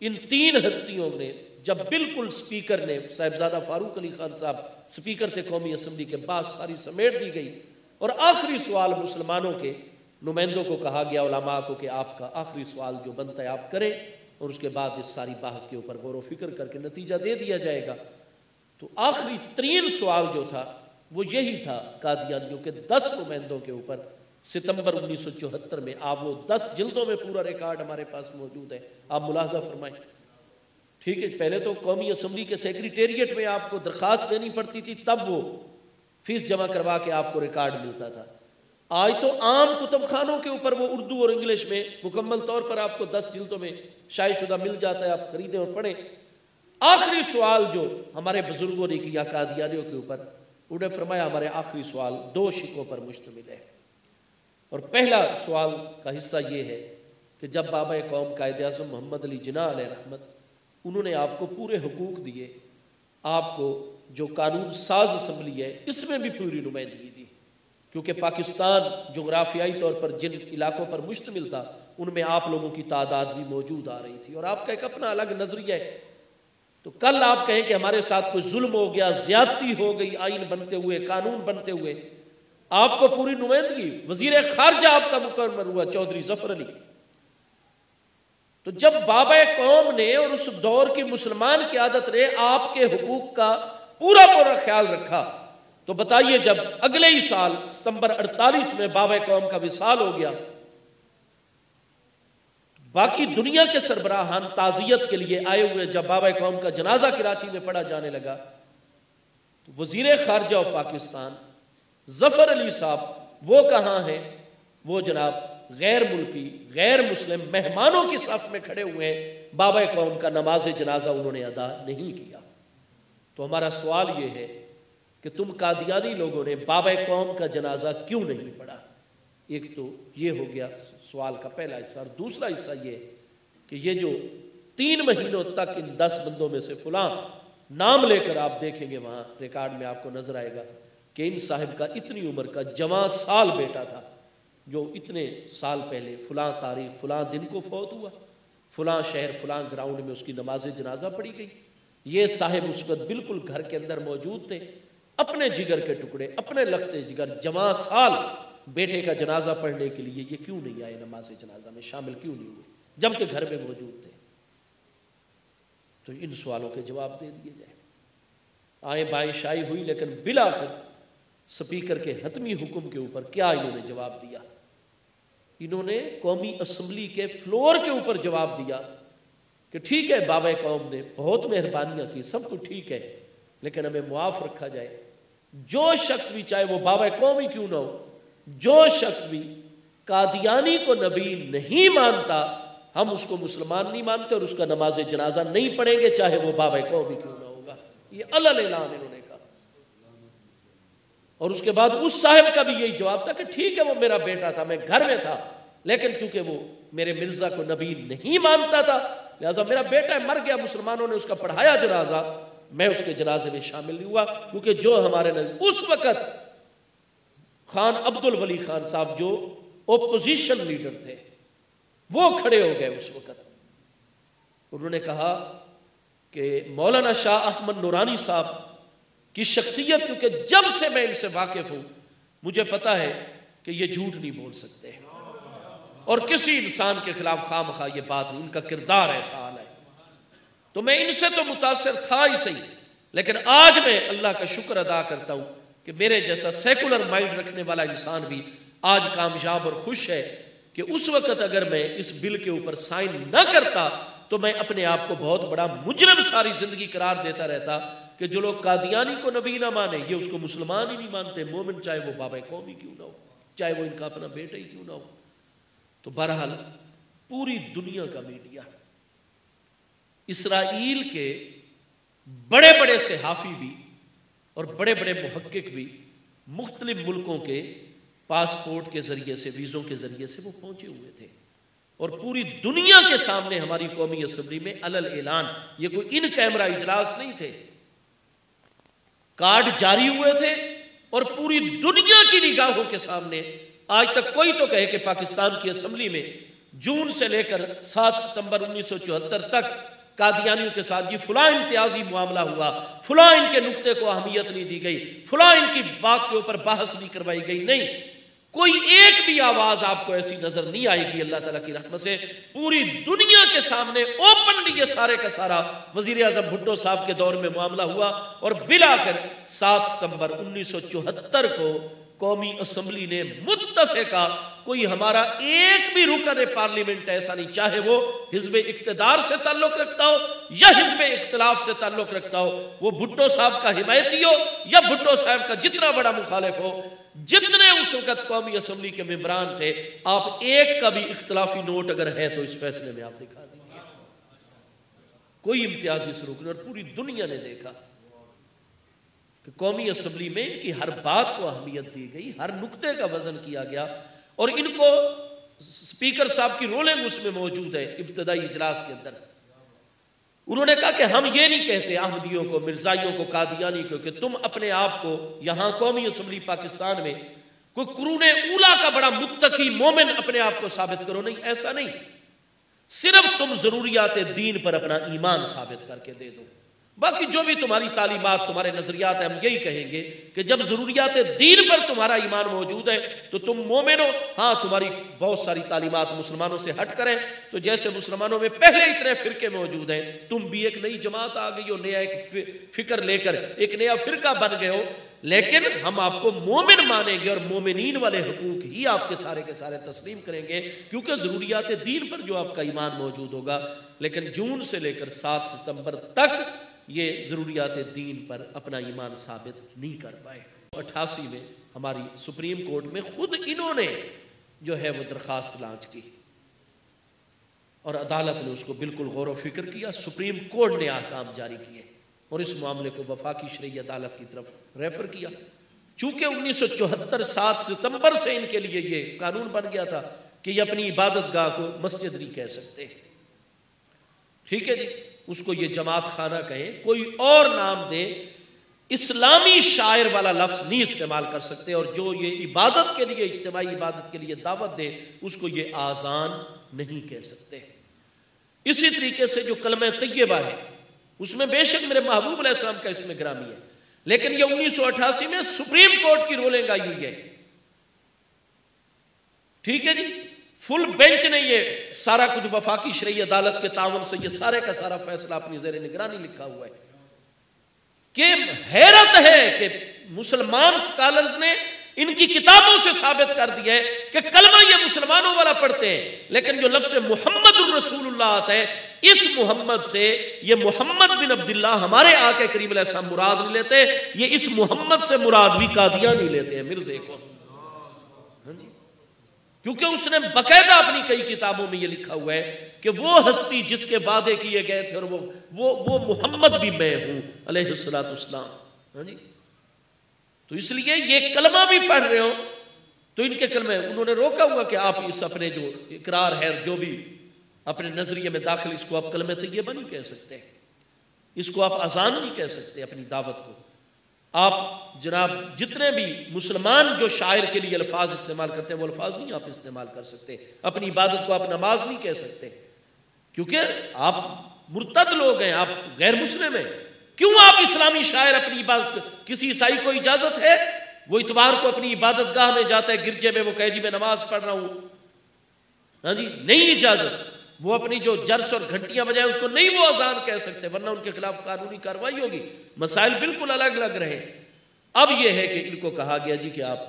ان 3 ہستیوں نے جب بالکل سپیکر نے، صاحبزادہ فاروق علی خان صاحب سپیکر تھے قومی اسمبلی کے، بعد ساری سمیٹ دی گئی، اور آخری سوال مسلمانوں کے نمائندوں کو کہا گیا، علماء کو، کہ آپ کا آخری سوال جو بنتا ہے آپ کریں، اور اس کے بعد اس ساری بحث کے اوپر غور و فکر کر کے نتیجہ دے دیا جائے گا۔ تو آخری ترین سوال جو تھا وہ یہی تھا قادیانیوں کے 10 نمائندوں کے اوپر، ستمبر 1974 میں۔ آپ وہ 10 جلدوں میں پورا ریکارڈ ہمارے پاس موجود ہے، آپ ملاحظہ فرمائیں۔ ٹھیک ہے، پہلے تو قومی اسمبلی کے سیکریٹریٹ میں آپ کو درخواست دینی پڑتی تھی، تب وہ فیس جمع کروا کے آپ کو ریکارڈ ملتا تھا۔ آج تو عام کتب خانوں کے اوپر وہ اردو اور انگلش میں مکمل طور پر آپ کو 10 جلدوں میں شائع شدہ مل جاتا ہے، آپ خریدیں اور پڑھیں۔ آخری سوال جو ہمارے بزرگوں نے کیا قادیانیوں کے اوپر، انہوں نے فرمایا ہمارے آخری سوال 2 شقوں پر مشتمل ہے، اور پہلا سوال کا حصہ یہ ہے کہ جب بابا قوم قائد اعظم محمد علی جناح علیہ رحمت، انہوں نے آپ کو پورے حقوق دیے، آپ کو جو قانون ساز اسمبلی ہے اس میں بھی پوری نمائندگی دی، کیونکہ پاکستان جغرافیائی طور پر جن علاقوں پر مشتمل تھا ان میں آپ لوگوں کی تعداد بھی موجود آ رہی تھی، اور آپ کا ایک اپنا الگ نظریہ ہے۔ تو کل آپ کہیں کہ ہمارے ساتھ کوئی ظلم ہو گیا، زیادتی ہو گئی، آئین بنتے ہوئے، قانون بنتے ہوئے، آپ کو پوری نمائندگی، وزیر خارجہ آپ کا مقرر ہوا چودھری ظفر علی۔ تو جب بابا قوم نے اور اس دور کی مسلمان قیادت نے آپ کے حقوق کا پورا خیال رکھا، تو بتائیے جب اگلے ہی سال ستمبر 48 میں بابا قوم کا وصال ہو گیا، باقی دنیا کے سربراہان تعزیت کے لیے آئے ہوئے، جب بابا قوم کا جنازہ کراچی میں پڑھا جانے لگا، تو وزیر خارجہ آف پاکستان ظفر علی صاحب وہ کہاں ہیں؟ وہ جناب غیر ملکی، غیر مسلم مہمانوں کی صف میں کھڑے ہوئے ہیں، بابا قوم کا نماز جنازہ انہوں نے ادا نہیں کیا۔ تو ہمارا سوال یہ ہے کہ تم قادیانی لوگوں نے بابا قوم کا جنازہ کیوں نہیں پڑھا؟ ایک تو یہ ہو گیا سوال کا پہلا حصہ، اور دوسرا حصہ یہ کہ یہ جو 3 مہینوں تک ان 10 بندوں میں سے فلاں نام لے کر آپ دیکھیں گے، وہاں ریکارڈ میں آپ کو نظر آئے گا کہ ان صاحب کا اتنی عمر کا جوان سال بیٹا تھا، جو اتنے سال پہلے فلاں تاریخ فلاں دن کو فوت ہوا، فلاں شہر فلاں گراؤنڈ میں اس کی نماز جنازہ پڑھی گئی۔ یہ صاحب اس وقت بالکل گھر کے اندر موجود تھے، اپنے جگر کے ٹکڑے، اپنے لختے جگر، جوان سال بیٹے کا جنازہ پڑھنے کے لیے یہ کیوں نہیں آئے، نماز جنازہ میں شامل کیوں نہیں ہوئے جبکہ گھر میں موجود تھے؟ تو ان سوالوں کے جواب دے دیے جائیں۔ آئیں بائیں شائی ہوئی، لیکن بالآخر سپیکر کے حتمی حکم کے اوپر کیا انہوں نے جواب دیا؟ انہوں نے قومی اسمبلی کے فلور کے اوپر جواب دیا کہ ٹھیک ہے، بابا قوم نے بہت مہربانیاں کی، سب کچھ ٹھیک ہے، لیکن ہمیں معاف رکھا جائے. جو شخص بھی, چاہے وہ بابا قوم ہی کیوں نہ ہو, جو شخص بھی قادیانی کو نبی نہیں مانتا, ہم اس کو مسلمان نہیں مانتے اور اس کا نماز جنازہ نہیں پڑھیں گے, چاہے وہ بابا قوم ہی کیوں نہ ہوگا. یہ علل اعلان انہوں نے کہا. اور اس کے بعد اس صاحب کا بھی یہی جواب تھا کہ ٹھیک ہے وہ میرا بیٹا تھا, میں گھر میں تھا, لیکن چونکہ وہ میرے مرزا کو نبی نہیں مانتا تھا, لہذا میرا بیٹا ہے, مر گیا, مسلمانوں نے اس کا پڑھایا جنازہ, میں اس کے جنازے میں شامل نہیں ہوا. کیونکہ جو ہمارے اس وقت خان عبد الولی خان صاحب جو اپوزیشن لیڈر تھے وہ کھڑے ہو گئے اس وقت. انہوں نے کہا کہ مولانا شاہ احمد نورانی صاحب کی شخصیت, کیونکہ جب سے میں ان سے واقف ہوں مجھے پتا ہے کہ یہ جھوٹ نہیں بول سکتے اور کسی انسان کے خلاف خواہ مخواہ یہ بات نہیں, ان کا کردار ایسا حال ہے. تو میں ان سے تو متاثر تھا ہی صحیح, لیکن آج میں اللہ کا شکر ادا کرتا ہوں کہ میرے جیسا سیکولر مائنڈ رکھنے والا انسان بھی آج کامیاب اور خوش ہے کہ اس وقت اگر میں اس بل کے اوپر سائن نہ کرتا تو میں اپنے آپ کو بہت بڑا مجرم ساری زندگی قرار دیتا رہتا کہ جو لوگ قادیانی کو نبی نہ مانے یہ اس کو مسلمان ہی نہیں مانتے, مومن چاہے وہ بابا قوم ہی کیوں نہ ہو, چاہے وہ ان کا اپنا بیٹا ہی کیوں نہ ہو. تو بہرحال پوری دنیا کا میڈیا, اسرائیل کے بڑے بڑے صحافی بھی اور بڑے بڑے محقق بھی مختلف ملکوں کے پاسپورٹ کے ذریعے سے, ویزوں کے ذریعے سے وہ پہنچے ہوئے تھے اور پوری دنیا کے سامنے ہماری قومی اسمبلی میں علل اعلان, یہ کوئی ان کیمرہ اجلاس نہیں تھے, کارڈ جاری ہوئے تھے اور پوری دنیا کی نگاہوں کے سامنے. آج تک کوئی تو کہے کہ پاکستان کی اسمبلی میں جون سے لے کر 7 ستمبر 1974 تک قادیانیوں کے ساتھ یہ فلاں امتیازی معاملہ ہوا, فلاں ان کے نقطے کو اہمیت نہیں دی گئی, فلاں ان کی بات کے اوپر بحث نہیں کروائی گئی. نہیں, کوئی ایک بھی آواز آپ کو ایسی نظر نہیں آئے گی. اللہ تعالیٰ کی رحمت سے پوری دنیا کے سامنے اوپنلی یہ سارے کا سارا وزیر اعظم بھٹو صاحب کے دور میں معاملہ ہوا اور بالآخر 7 ستمبر 1974 کو قومی اسمبلی نے متفقہ, کوئی ہمارا ایک بھی رکن پارلیمنٹ ایسا نہیں, چاہے وہ حزب اقتدار سے تعلق رکھتا ہو یا حزب اختلاف سے تعلق رکھتا ہو, وہ بھٹو صاحب کا حمایتی ہو یا بھٹو صاحب کا جتنا بڑا مخالف ہو, جتنے اس وقت قومی اسمبلی کے ممبران تھے, آپ ایک کا بھی اختلافی نوٹ اگر ہے تو اس فیصلے میں آپ دکھا دیجیے. کوئی امتیازی سلوک نہیں. اور پوری دنیا نے دیکھا کہ قومی اسمبلی میں ان کی ہر بات کو اہمیت دی گئی, ہر نقطے کا وزن کیا گیا اور ان کو سپیکر صاحب کی رولنگ اس میں موجود ہے ابتدائی اجلاس کے اندر. انہوں نے کہا کہ ہم یہ نہیں کہتے احمدیوں کو, مرزائیوں کو, قادیانی کو کہ تم اپنے آپ کو یہاں قومی اسمبلی پاکستان میں کوئی قرون اولا کا بڑا متقی مومن اپنے آپ کو ثابت کرو. نہیں, ایسا نہیں, صرف تم ضروریات دین پر اپنا ایمان ثابت کر کے دے دو. باقی جو بھی تمہاری تعلیمات, تمہارے نظریات ہیں, ہم یہی کہیں گے کہ جب ضروریات دین پر تمہارا ایمان موجود ہے تو تم مومن ہو. ہاں, تمہاری بہت ساری تعلیمات مسلمانوں سے ہٹ کریں, تو جیسے مسلمانوں میں پہلے اتنے فرقے موجود ہیں, تم بھی ایک نئی جماعت آ گئی ہو, نیا ایک فکر لے کر ایک نیا فرقہ بن گئے ہو, لیکن ہم آپ کو مومن مانیں گے اور مومنین والے حقوق ہی آپ کے سارے تسلیم کریں گے, کیونکہ ضروریات دین پر جو آپ کا ایمان موجود ہوگا. لیکن جون سے لے کر 7 ستمبر تک یہ ضروریات دین پر اپنا ایمان ثابت نہیں کر پائے. 88 میں ہماری سپریم کورٹ میں خود انہوں نے جو ہے وہ درخواست لانچ کی اور عدالت نے اس کو بالکل غور و فکر کیا. سپریم کورٹ نے احکام جاری کیے اور اس معاملے کو وفاقی شرعی عدالت کی طرف ریفر کیا. چونکہ 1974 7 ستمبر سے ان کے لیے یہ قانون بن گیا تھا کہ یہ اپنی عبادت گاہ کو مسجد نہیں کہہ سکتے. ٹھیک ہے جی, اس کو یہ جماعت خانہ کہیں, کوئی اور نام دیں, اسلامی شاعر والا لفظ نہیں استعمال کر سکتے, اور جو یہ عبادت کے لیے, اجتماعی عبادت کے لیے دعوت دے اس کو یہ آذان نہیں کہہ سکتے. اسی طریقے سے جو کلمہ طیبہ ہے اس میں بے شک میرے محبوب علیہ السلام کا اسم گرامی ہے, لیکن یہ 1988 میں سپریم کورٹ کی رولنگ آئی ہوئی ہے. ٹھیک ہے جی, فل بینچ نے یہ سارا کچھ وفاقی شرعی عدالت کے تعاون سے یہ سارے کا سارا فیصلہ اپنی زیر نگرانی لکھا ہوا ہے. کہ حیرت ہے کہ مسلمان سکالرز نے ان کی کتابوں سے ثابت کر دیا ہے کہ کلمہ یہ مسلمانوں والا پڑھتے ہیں، لیکن جو لفظ محمد الرسول اللہ آتا ہے، اس محمد سے یہ محمد بن عبداللہ ہمارے آقا کریم علیہ السلام مراد نہیں لیتے، یہ اس محمد سے مراد بھی قادیانی لیتے ہیں مرزے کو، کیونکہ اس نے باقاعدہ اپنی کئی کتابوں میں یہ لکھا ہوا ہے کہ وہ ہستی جس کے وعدے کیے گئے تھے اور وہ محمد بھی میں ہوں علیہ السلام. ہاں جی، تو اس لیے یہ کلمہ بھی پڑھ رہے ہو تو ان کے کلمے انہوں نے روکا ہوا کہ آپ اس اپنے جو اقرار ہے جو بھی اپنے نظریے میں داخل، اس کو آپ کلمہ طیبہ نہیں کہہ سکتے، اس کو آپ اذان نہیں کہہ سکتے، اپنی دعوت کو آپ جناب جتنے بھی مسلمان جو شاعر کے لیے الفاظ استعمال کرتے ہیں وہ الفاظ نہیں آپ استعمال کر سکتے، اپنی عبادت کو آپ نماز نہیں کہہ سکتے، کیونکہ آپ مرتد لوگ ہیں، آپ غیر مسلم ہیں. کیوں آپ اسلامی شاعر اپنی عبادت، کسی عیسائی کو اجازت ہے وہ اتوار کو اپنی عبادت گاہ میں جاتا ہے گرجے میں، وہ کہے جی میں نماز پڑھ رہا ہوں؟ ہاں جی، نہیں اجازت. وہ اپنی جو جرس اور گھنٹیاں بجائے اس کو نہیں وہ اذان کہہ سکتے، ورنہ ان کے خلاف قانونی کارروائی ہوگی. مسائل بالکل الگ الگ رہے. اب یہ ہے کہ ان کو کہا گیا جی کہ آپ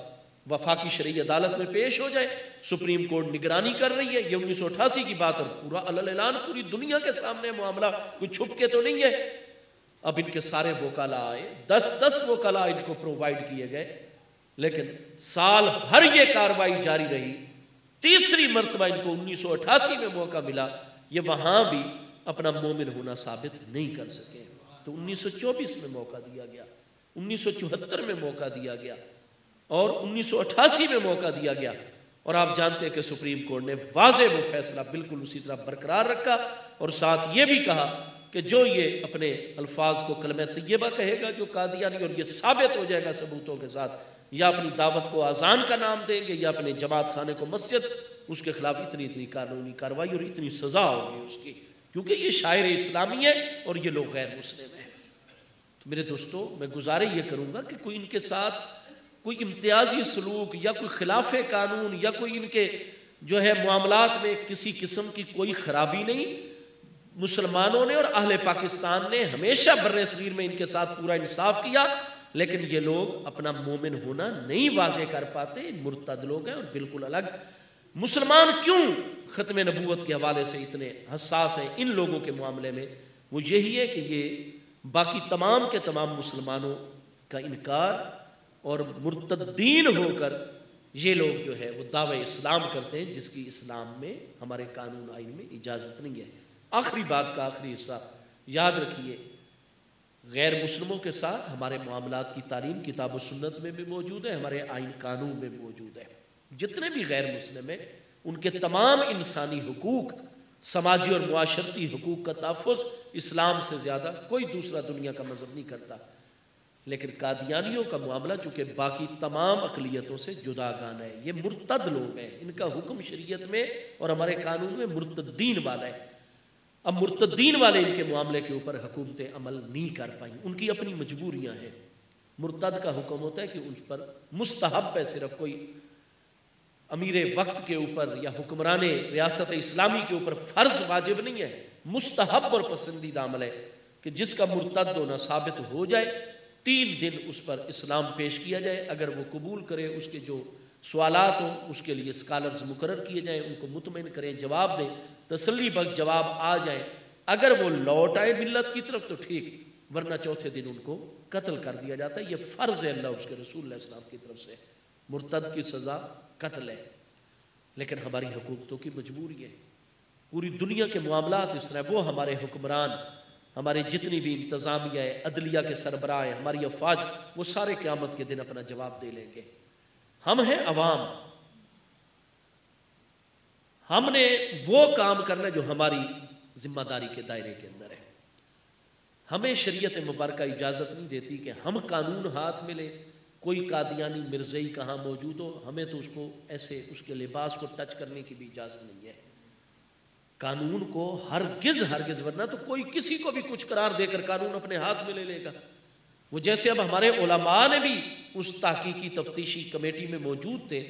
وفاقی شرعی عدالت میں پیش ہو جائیں، سپریم کورٹ نگرانی کر رہی ہے. یہ 1988 کی بات اور پورا علل اعلان پوری دنیا کے سامنے معاملہ، کوئی چھپ کے تو نہیں ہے. اب ان کے سارے وکلاء آئے، 10 وکلاء ان کو پرووائڈ کیے گئے، لیکن سال بھر یہ کارروائی جاری رہی. تیسری مرتبہ ان کو 1988 میں موقع ملا، یہ وہاں بھی اپنا مومن ہونا ثابت نہیں کر سکے. تو 1924 میں موقع دیا گیا، 1974 میں موقع دیا گیا اور 1988 میں موقع دیا گیا. اور آپ جانتے ہیں کہ سپریم کورٹ نے واضح وہ فیصلہ بالکل اسی طرح برقرار رکھا اور ساتھ یہ بھی کہا کہ جو یہ اپنے الفاظ کو کلمہ طیبہ کہے گا جو قادیانی، اور یہ ثابت ہو جائے گا ثبوتوں کے ساتھ، یا اپنی دعوت کو اذان کا نام دیں گے یا اپنے جماعت خانے کو مسجد، اس کے خلاف اتنی قانونی کارروائی اور اتنی سزا ہوگی اس کی، کیونکہ یہ شاعر اسلامی ہے اور یہ لوگ غیر مسلم ہیں. تو میرے دوستو، میں گزارش یہ کروں گا کہ کوئی ان کے ساتھ کوئی امتیازی سلوک یا کوئی خلاف قانون یا کوئی ان کے جو ہے معاملات میں کسی قسم کی کوئی خرابی نہیں. مسلمانوں نے اور اہل پاکستان نے ہمیشہ بر صغیر میں ان کے ساتھ پورا انصاف کیا، لیکن یہ لوگ اپنا مومن ہونا نہیں واضح کر پاتے، مرتد لوگ ہیں اور بالکل الگ. مسلمان کیوں ختم نبوت کے حوالے سے اتنے حساس ہیں ان لوگوں کے معاملے میں؟ وہ یہی ہے کہ یہ باقی تمام کے تمام مسلمانوں کا انکار اور مرتدین ہو کر یہ لوگ جو ہے وہ دعوی اسلام کرتے ہیں، جس کی اسلام میں ہمارے قانون آئین میں اجازت نہیں ہے. آخری بات کا آخری حصہ یاد رکھیے، غیر مسلموں کے ساتھ ہمارے معاملات کی تعلیم کتاب و سنت میں بھی موجود ہے، ہمارے آئین قانون میں بھی موجود ہے. جتنے بھی غیر مسلم ہیں ان کے تمام انسانی حقوق، سماجی اور معاشرتی حقوق کا تحفظ اسلام سے زیادہ کوئی دوسرا دنیا کا مذہب نہیں کرتا. لیکن قادیانیوں کا معاملہ چونکہ باقی تمام اقلیتوں سے جدا گانا ہے، یہ مرتد لوگ ہیں، ان کا حکم شریعت میں اور ہمارے قانون میں مرتدین والا ہے. اب مرتدین والے ان کے معاملے کے اوپر حکومتیں عمل نہیں کر پائیں، ان کی اپنی مجبوریاں ہیں. مرتد کا حکم ہوتا ہے کہ ان پر مستحب ہے، صرف کوئی امیر وقت کے اوپر یا حکمران ریاست اسلامی کے اوپر فرض واجب نہیں ہے، مستحب اور پسندیدہ عمل ہے کہ جس کا مرتد ہونا ثابت ہو جائے 3 دن اس پر اسلام پیش کیا جائے. اگر وہ قبول کرے، اس کے جو سوالات ہوں اس کے لیے اسکالرز مقرر کیے جائیں، ان کو مطمئن کریں، جواب دیں، تسلی بخش جواب آ جائیں. اگر وہ لوٹ آئے ملت کی طرف تو ٹھیک، ورنہ چوتھے دن ان کو قتل کر دیا جاتا ہے. یہ فرض ہے اللہ اس کے رسول علیہ السلام کی طرف سے. مرتد کی سزا قتل ہے، لیکن ہماری حکومتوں کی مجبوری ہے. پوری دنیا کے معاملات اس طرح، وہ ہمارے حکمران، ہمارے جتنی بھی انتظامیہ ہے، عدلیہ کے سربراہ ہیں، ہماری افواج، وہ سارے قیامت کے دن اپنا جواب دے لیں گے. ہم ہیں عوام، ہم نے وہ کام کرنا جو ہماری ذمہ داری کے دائرے کے اندر ہے. ہمیں شریعت مبارکہ اجازت نہیں دیتی کہ ہم قانون ہاتھ میں لیں. کوئی قادیانی مرزئی کہاں موجود ہو، ہمیں تو اس کو ایسے اس کے لباس کو ٹچ کرنے کی بھی اجازت نہیں ہے. قانون کو ہرگز، ورنہ تو کوئی کسی کو بھی کچھ قرار دے کر قانون اپنے ہاتھ میں لے لے گا. وہ جیسے اب ہمارے علماء نے بھی اس تحقیقی تفتیشی کمیٹی میں موجود تھے.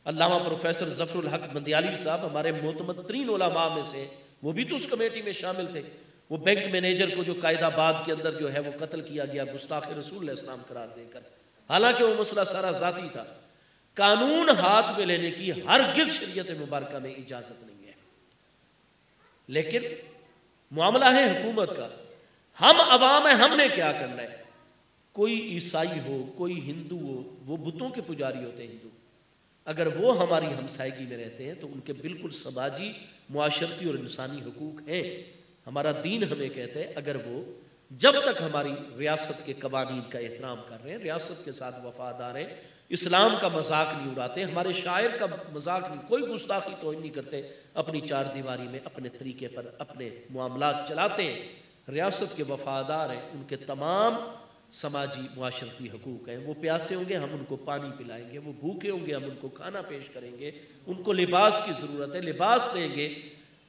علامہ پروفیسر ظفر الحق بندیالی صاحب ہمارے معتمد ترین علماء میں سے، وہ بھی تو اس کمیٹی میں شامل تھے. وہ بینک مینیجر کو جو قائد آباد کے اندر جو ہے وہ قتل کیا گیا گستاخ رسول علیہ السلام قرار دے کر، حالانکہ وہ مسئلہ سارا ذاتی تھا. قانون ہاتھ میں لینے کی ہرگز شریعت مبارکہ میں اجازت نہیں ہے. لیکن معاملہ ہے حکومت کا. ہم عوام ہیں, ہم نے کیا کرنا ہے؟ کوئی عیسائی ہو, کوئی ہندو ہو, وہ بتوں کے پجاری ہوتے ہیں ہندو, اگر وہ ہماری ہمسائیگی میں رہتے ہیں تو ان کے بالکل سماجی, معاشرتی اور انسانی حقوق ہیں. ہمارا دین ہمیں کہتے ہیں اگر وہ جب تک ہماری ریاست کے قوانین کا احترام کر رہے ہیں, ریاست کے ساتھ وفادار ہیں, اسلام کا مذاق نہیں اڑاتے, ہمارے شاعر کا مذاق نہیں, کوئی گستاخی توہین نہیں کرتے, اپنی چار دیواری میں اپنے طریقے پر اپنے معاملات چلاتے ہیں, ریاست کے وفادار ہیں, ان کے تمام سماجی معاشرتی حقوق ہیں. وہ پیاسے ہوں گے ہم ان کو پانی پلائیں گے, وہ بھوکے ہوں گے ہم ان کو کھانا پیش کریں گے, ان کو لباس کی ضرورت ہے لباس دیں گے.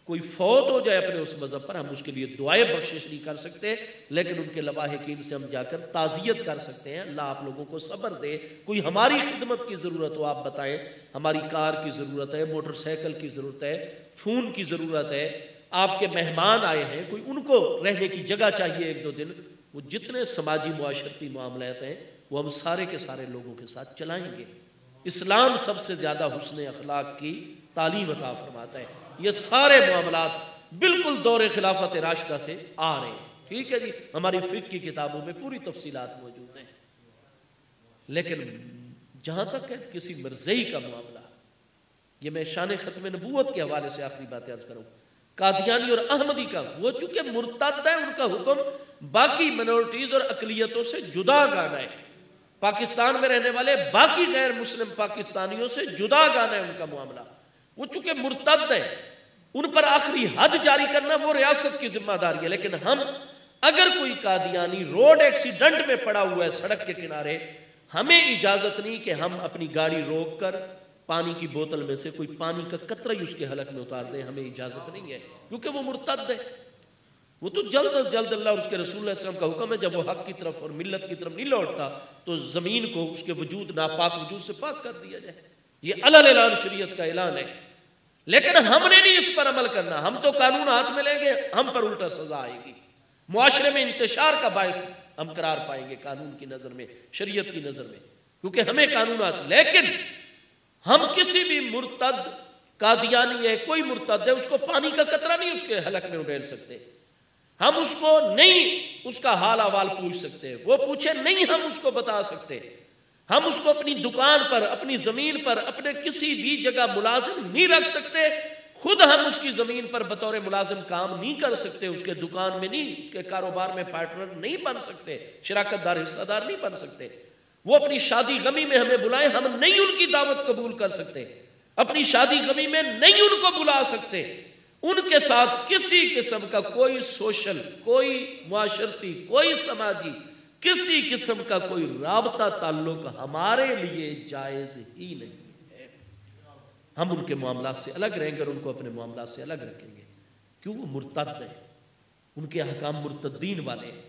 کوئی فوت ہو جائے اپنے اس مذہب پر, ہم اس کے لیے دعائیں بخشش نہیں کر سکتے, لیکن ان کے لواحقین سے ہم جا کر تعزیت کر سکتے ہیں. اللہ آپ لوگوں کو صبر دے. کوئی ہماری خدمت کی ضرورت ہو آپ بتائیں, ہماری کار کی ضرورت ہے, موٹر سائیکل کی ضرورت ہے, فون کی ضرورت ہے, آپ کے مہمان آئے ہیں, کوئی ان کو رہنے کی جگہ چاہیے 1-2 دن, وہ جتنے سماجی معاشرتی معاملات ہیں وہ ہم سارے کے سارے لوگوں کے ساتھ چلائیں گے. اسلام سب سے زیادہ حسن اخلاق کی تعلیم عطا فرماتا ہے. یہ سارے معاملات بالکل دور خلافت راشدہ سے آ رہے ہیں. ٹھیک ہے جی, ہماری فقہ کی کتابوں میں پوری تفصیلات موجود ہیں. لیکن جہاں تک ہے کسی مرزئی کا معاملہ, یہ میں شان ختم نبوت کے حوالے سے آخری بات عرض کروں, قادیانی اور احمدی کا, وہ چونکہ مرتد ہے, ان کا حکم باقی منورٹیز اور اقلیتوں سے جدا گانا ہے. پاکستان میں رہنے والے باقی غیر مسلم پاکستانیوں سے جدا گانا ہے ان کا معاملہ. وہ چونکہ مرتد ہے, ان پر آخری حد جاری کرنا وہ ریاست کی ذمہ داری ہے. لیکن ہم اگر کوئی قادیانی روڈ ایکسیڈنٹ میں پڑا ہوا ہے سڑک کے کنارے, ہمیں اجازت نہیں کہ ہم اپنی گاڑی روک کر پانی کی بوتل میں سے کوئی پانی کا قطرہ ہی اس کے حلق میں اتار دیں, ہمیں اجازت نہیں ہے, کیونکہ وہ مرتد ہے. وہ تو جلد از جلد اللہ اور اس کے رسول اللہ علیہ وسلم کا حکم ہے, جب وہ حق کی طرف اور ملت کی طرف نہیں لوٹتا تو زمین کو اس کے وجود ناپاک وجود سے پاک کر دیا جائے. یہ علل اعلان شریعت کا اعلان ہے. لیکن ہم نے نہیں اس پر عمل کرنا, ہم تو قانون ہاتھ میں لیں گے, ہم پر الٹا سزا آئے گی, معاشرے میں انتشار کا باعث ہم قرار پائیں گے قانون کی نظر میں, شریعت کی نظر میں, کیونکہ ہمیں قانونات. لیکن ہم کسی بھی مرتد, قادیانی ہے, کوئی مرتد ہے, اس کو پانی کا قطرہ نہیں اس کے حلق میں اڈیل سکتے, ہم اس کو نہیں اس کا حال احوال پوچھ سکتے, وہ پوچھے نہیں ہم اس کو بتا سکتے, ہم اس کو اپنی دکان پر, اپنی زمین پر, اپنے کسی بھی جگہ ملازم نہیں رکھ سکتے, خود ہم اس کی زمین پر بطور ملازم کام نہیں کر سکتے, اس کے دکان میں نہیں, اس کے کاروبار میں پارٹنر نہیں بن سکتے, شراکت دار حصہ دار نہیں بن سکتے. وہ اپنی شادی غمی میں ہمیں بلائیں, ہم نہیں ان کی دعوت قبول کر سکتے, اپنی شادی غمی میں نہیں ان کو بلا سکتے. ان کے ساتھ کسی قسم کا کوئی سوشل, کوئی معاشرتی, کوئی سماجی, کسی قسم کا کوئی رابطہ تعلق ہمارے لیے جائز ہی نہیں ہے. ہم ان کے معاملات سے الگ رہیں گے اور ان کو اپنے معاملات سے الگ رکھیں گے. کیوں؟ وہ مرتد ہیں, ان کے احکام مرتدین والے ہیں.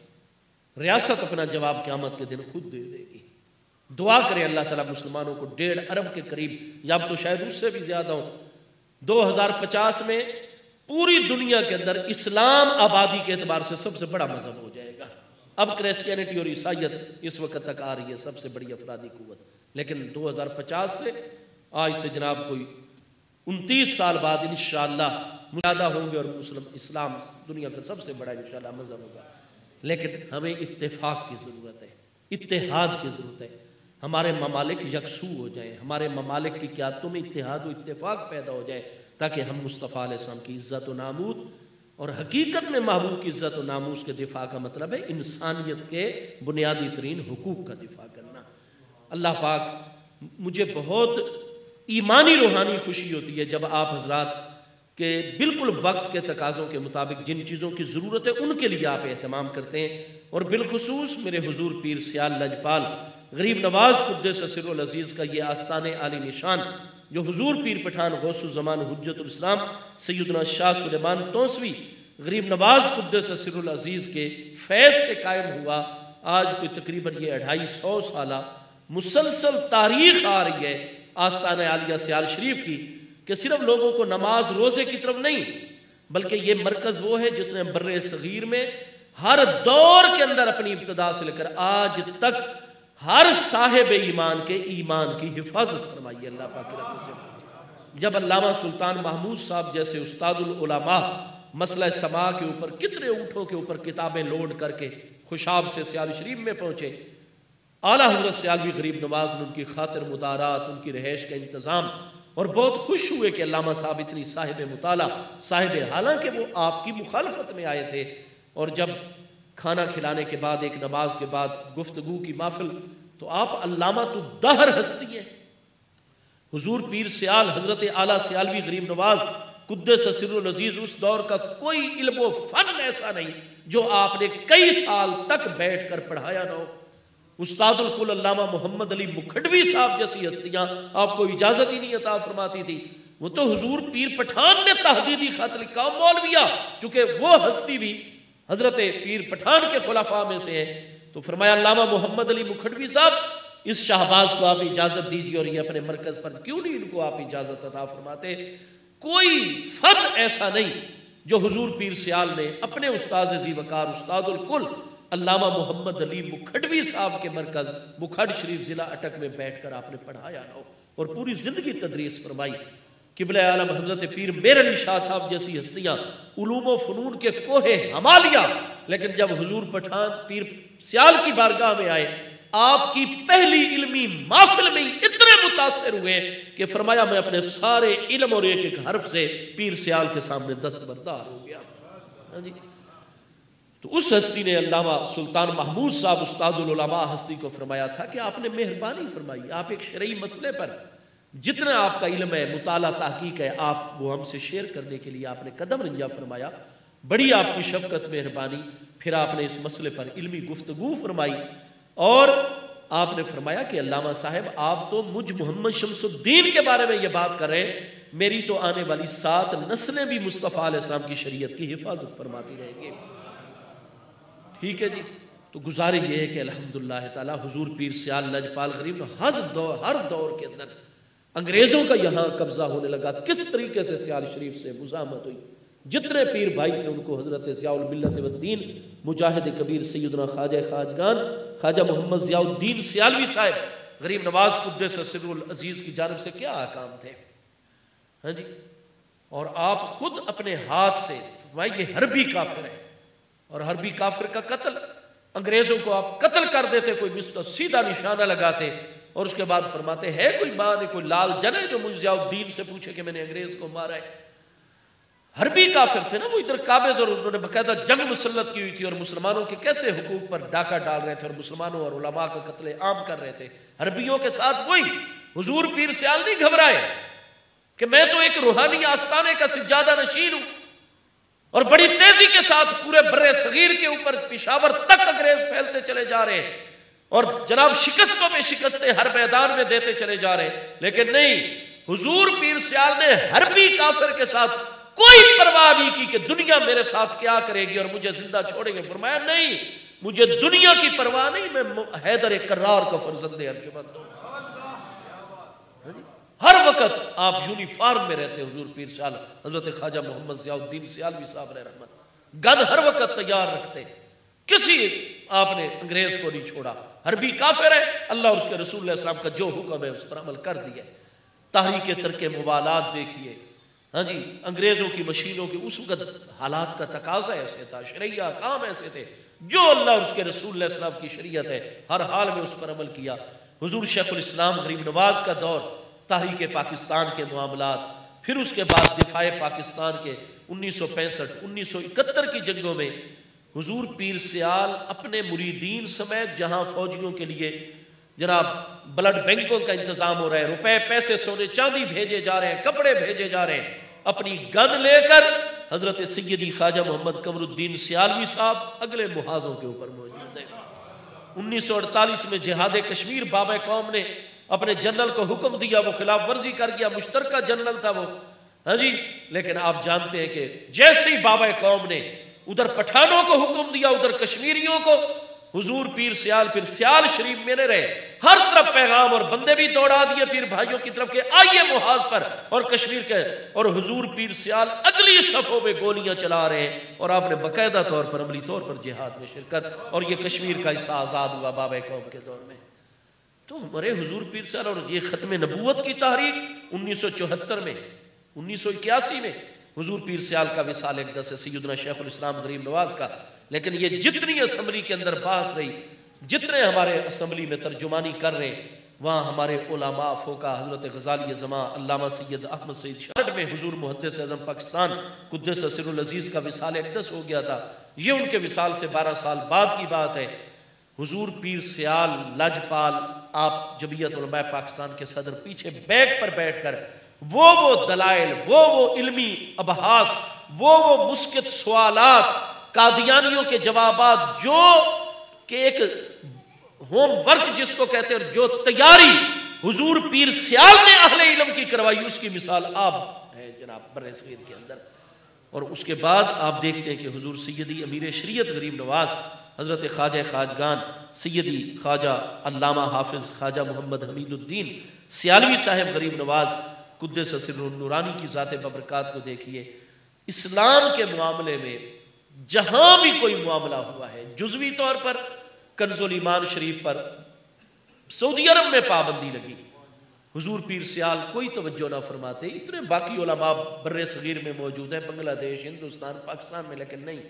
ریاست اپنا جواب قیامت کے دن خود دے دے گی. دعا کریں اللہ تعالیٰ مسلمانوں کو 1.5 ارب کے قریب, یا اب تو شاید اس سے بھی زیادہ ہوں, 2050 میں پوری دنیا کے اندر اسلام آبادی کے اعتبار سے سب سے بڑا مذہب ہو جائے گا. اب کرسچینٹی اور عیسائیت اس وقت تک آ رہی ہے سب سے بڑی افرادی قوت, لیکن 2050 سے آج سے جناب کوئی 29 سال بعد انشاءاللہ مشاہدہ ہوں گے اور اسلام دنیا کا سب سے بڑا انشاءاللہ مذہب ہوگا. لیکن ہمیں اتفاق کی ضرورت ہے, اتحاد کی ضرورت ہے. ہمارے ممالک یکسو ہو جائیں, ہمارے ممالک کی قیادتوں میں اتحاد و اتفاق پیدا ہو جائے, تاکہ ہم مصطفیٰ علیہ السلام کی عزت و ناموس, اور حقیقت میں محبوب کی عزت و ناموس کے دفاع کا مطلب ہے انسانیت کے بنیادی ترین حقوق کا دفاع کرنا. اللہ پاک مجھے بہت ایمانی روحانی خوشی ہوتی ہے جب آپ حضرات کے بالکل وقت کے تقاضوں کے مطابق جن چیزوں کی ضرورت ہے ان کے لیے آپ اہتمام کرتے ہیں, اور بالخصوص میرے حضور پیر سیال لجپال غریب نواز قدس سر العزیز کا یہ آستان عالی نشان جو حضور پیر پٹھان غوث الزمان حجت الاسلام سیدنا شاہ سلیمان توسوی غریب نواز قدس سر العزیز کے فیض سے قائم ہوا, آج کوئی تقریباً یہ 250 سالہ مسلسل تاریخ آ رہی ہے آستان عالیہ سیال شریف کی, کہ صرف لوگوں کو نماز روزے کی طرف نہیں, بلکہ یہ مرکز وہ ہے جس نے بر صغیر میں ہر دور کے اندر اپنی ابتدا سے لے کر آج تک ہر صاحب ایمان کے ایمان کی حفاظت فرمائیے اللہ پاک کی رحمت سے۔ جب علامہ سلطان محمود صاحب جیسے استاد العلماء مسئلہ سماع کے اوپر کتنے اونٹوں کے اوپر کتابیں لوڈ کر کے خوشاب سے سیال شریف میں پہنچے، اعلیٰ حضرت سیالوی غریب نواز نے ان کی خاطر مدارات، ان کی رہائش کا انتظام، اور بہت خوش ہوئے کہ علامہ صاحب اتنی صاحب مطالعہ صاحب، حالانکہ وہ آپ کی مخالفت میں آئے تھے۔ اور جب کھانا کھلانے کے بعد ایک نماز کے بعد گفتگو کی محفل، تو آپ علامہ تو دہر ہستی ہیں، حضور پیر سیال حضرت اعلیٰ سیالوی غریب نواز قدس سر العزیز، اس دور کا کوئی علم و فن ایسا نہیں جو آپ نے کئی سال تک بیٹھ کر پڑھایا نہ ہو۔ استاد الکل علامہ محمد علی مکھڈوی صاحب جیسی ہستیاں آپ کو اجازت ہی نہیں عطا فرماتی تھی، وہ تو حضور پیر پٹھان نے تحدیدی خط لکھا، مولویہ چونکہ وہ ہستی بھی حضرت پیر پٹھان کے خلفاء میں سے ہے، تو فرمایا علامہ محمد علی مکھڈوی صاحب اس شہباز کو آپ اجازت دیجیے، اور یہ اپنے مرکز پر کیوں نہیں ان کو آپ اجازت عطا فرماتے؟ کوئی فن ایسا نہیں جو حضور پیر سیال نے اپنے استاذ ذی وقار استاد الکل علامہ محمد علی مکھڈوی صاحب کے مرکز مکھڈ شریف ضلع اٹک میں بیٹھ کر آپ نے پڑھایا نہ ہو، اور پوری زندگی تدریس فرمائی۔ قبلہ عالم حضرت پیر میر علی شاہ صاحب جیسی ہستیاں علوم و فنون کے کوہ ہمالیہ، لیکن جب حضور پٹھان پیر سیال کی بارگاہ میں آئے، آپ کی پہلی علمی محفل میں اتنے متاثر ہوئے کہ فرمایا میں اپنے سارے علم اور ایک ایک حرف سے پیر سیال کے سامنے دستبردار ہو گیا۔ ہاں جی، تو اس ہستی نے علامہ سلطان محمود صاحب استاد العلماء ہستی کو فرمایا تھا کہ آپ نے مہربانی فرمائی، آپ ایک شرعی مسئلے پر جتنا آپ کا علم ہے، مطالعہ تحقیق ہے، آپ وہ ہم سے شیئر کرنے کے لیے آپ نے قدم رنجا فرمایا، بڑی آپ کی شفقت مہربانی۔ پھر آپ نے اس مسئلے پر علمی گفتگو فرمائی، اور آپ نے فرمایا کہ علامہ صاحب آپ تو مجھ محمد شمس الدین کے بارے میں یہ بات کر رہے ہیں، میری تو آنے والی 7 نسلیں بھی مصطفیٰ علیہ السلام کی شریعت کی حفاظت فرماتی رہیں گے۔ ٹھیک ہے جی، تو گزارش یہ ہے کہ الحمدللہ تعالی حضور پیر سیال لجپال غریب ہر دور کے اندر انگریزوں کا یہاں قبضہ ہونے لگا، کس طریقے سے سیال شریف سے مزاحمت ہوئی، جتنے پیر بھائی تھے ان کو حضرت ضیاء الملت والدین مجاہد کبیر سیدنا خواجہ خواجگان خواجہ محمد ضیاء الدین سیالوی صاحب غریب نواز قدس سر العزیز کی جانب سے کیا احکام تھے۔ ہاں جی، اور آپ خود اپنے ہاتھ سے یہ حربی کافر ہے، اور حربی کافر کا قتل، انگریزوں کو آپ قتل کر دیتے، کوئی سیدھا نشانہ لگاتے، اور اس کے بعد فرماتے ہے کوئی ماں نے کوئی لال جنے جو مجھ ضیاء الدین سے پوچھے کہ میں نے انگریز کو مارا ہے۔ حربی کافر تھے نا وہ، ادھر قابض، اور انہوں نے باقاعدہ جنگ مسلط کی ہوئی تھی، اور مسلمانوں کے کیسے حقوق پر ڈاکہ ڈال رہے تھے، اور مسلمانوں اور علماء کا قتل عام کر رہے تھے۔ حربیوں کے ساتھ وہی حضور پیر سیال نہیں گھبرائے کہ میں تو ایک روحانی آستانے کا سجادہ نشین ہوں، اور بڑی تیزی کے ساتھ پورے بر صغیر کے اوپر پشاور تک انگریز پھیلتے چلے جا رہے ہیں، اور جناب شکستوں میں شکستیں ہر میدان میں دیتے چلے جا رہے ہیں، لیکن نہیں، حضور پیر سیال نے حربی کافر کے ساتھ کوئی پرواہ نہیں کی کہ دنیا میرے ساتھ کیا کرے گی اور مجھے زندہ چھوڑیں گے۔ فرمایا نہیں، مجھے دنیا کی پرواہ نہیں، میں حیدر کرار کا فرزند ارجمند ہوں۔ ہر وقت آپ یونیفارم میں رہتے حضور پیر سیال حضرت خواجہ محمد ضیاء الدین سیالوی صاحب علیہ رحمت، گن ہر وقت تیار رکھتے، کسی آپ نے انگریز کو نہیں چھوڑا۔ حربی کافر ہے، اللہ اور اس کے رسول علیہ السلام کا جو حکم ہے اس پر عمل کر دیا۔ تحریک ترک موالات دیکھیے، ہاں جی، انگریزوں کی مشینوں کی اس وقت حالات کا تقاضا ایسے تھا، شرعیہ کام ایسے تھے، جو اللہ اور اس کے رسول علیہ السلام کی شریعت ہے ہر حال میں اس پر عمل کیا۔ حضور شیخ الاسلام غریب نواز کا دور، تحریک پاکستان کے معاملات، پھر اس کے بعد دفاع پاکستان کے 1965 1971 کی جنگوں میں حضور پیر سیال اپنے مریدین سمیت جہاں فوجیوں کے لیے جناب بلڈ بینکوں کا انتظام ہو رہا ہے، روپے پیسے سونے چاندی بھیجے جا رہے ہیں، کپڑے بھیجے جا رہے ہیں، اپنی گن لے کر حضرت سیدی خواجہ محمد قمر الدین سیالوی صاحب اگلے محاذوں کے اوپر موجود ہیں۔ 1948 میں جہاد کشمیر بابا قوم نے اپنے جنرل کو حکم دیا، وہ خلاف ورزی کر گیا، مشترکہ جنرل تھا وہ، ہاں جی، لیکن آپ جانتے ہیں کہ جیسے ہی بابا قوم نے ادھر پٹھانوں کو حکم دیا، ادھر کشمیریوں کو، حضور پیر سیال پھر سیال شریف میں نے رہے، ہر طرف پیغام اور بندے بھی دوڑا دیے پیر بھائیوں کی طرف کہ آئیے محاذ پر اور کشمیر کے، اور حضور پیر سیال اگلی صفوں میں گولیاں چلا رہے ہیں، اور آپ نے باقاعدہ طور پر عملی طور پر جہاد میں شرکت، اور یہ کشمیر کا حصہ آزاد ہوا بابا قوم کے دور میں۔ تو ہمارے حضور پیر سال اور یہ ختم نبوت کی تحریک 1974 میں 1981 میں حضور پیر سیال کا وصال اقدس ہے سیدنا شیخ الاسلام غریب نواز کا. لیکن یہ جتنی اسمبلی کے اندر بحث رہی, جتنے ہمارے اسمبلی میں ترجمانی کر رہے ہیں, وہاں ہمارے علماء فوقا حضرت غزالی زمان علامہ سید احمد سعید شاہ میں حضور محدث اعظم پاکستان قدس سر العزیز کا وصال اقدس ہو گیا تھا. یہ ان کے وصال سے 12 سال بعد کی بات ہے. حضور پیر سیال لاجپال آپ جمعیت علماء پاکستان کے صدر پیچھے بیک پر بیٹھ کر وہ دلائل, وہ علمی ابحاث, وہ مسکت سوالات, قادیانیوں کے جوابات, جو کہ ایک ہوم ورک جس کو کہتے ہیں, جو تیاری حضور پیر سیال نے اہل علم کی کروائی, اس کی مثال آپ ہیں جناب بر صغیر کے اندر. اور اس کے بعد آپ دیکھتے ہیں کہ حضور سیدی امیر شریعت غریب نواز حضرت خواجہ خواجگان سیدی خواجہ علامہ حافظ خواجہ محمد حمید الدین سیالوی صاحب غریب نواز قدس سر نورانی کی ذات ببرکات کو دیکھیے. اسلام کے معاملے میں جہاں بھی کوئی معاملہ ہوا ہے, جزوی طور پر کنز الایمان شریف پر سعودی عرب میں پابندی لگی, حضور پیر سیال کوئی توجہ نہ فرماتے. اتنے باقی علماء بر صغیر میں موجود ہیں, بنگلہ دیش, ہندوستان, پاکستان میں, لیکن نہیں,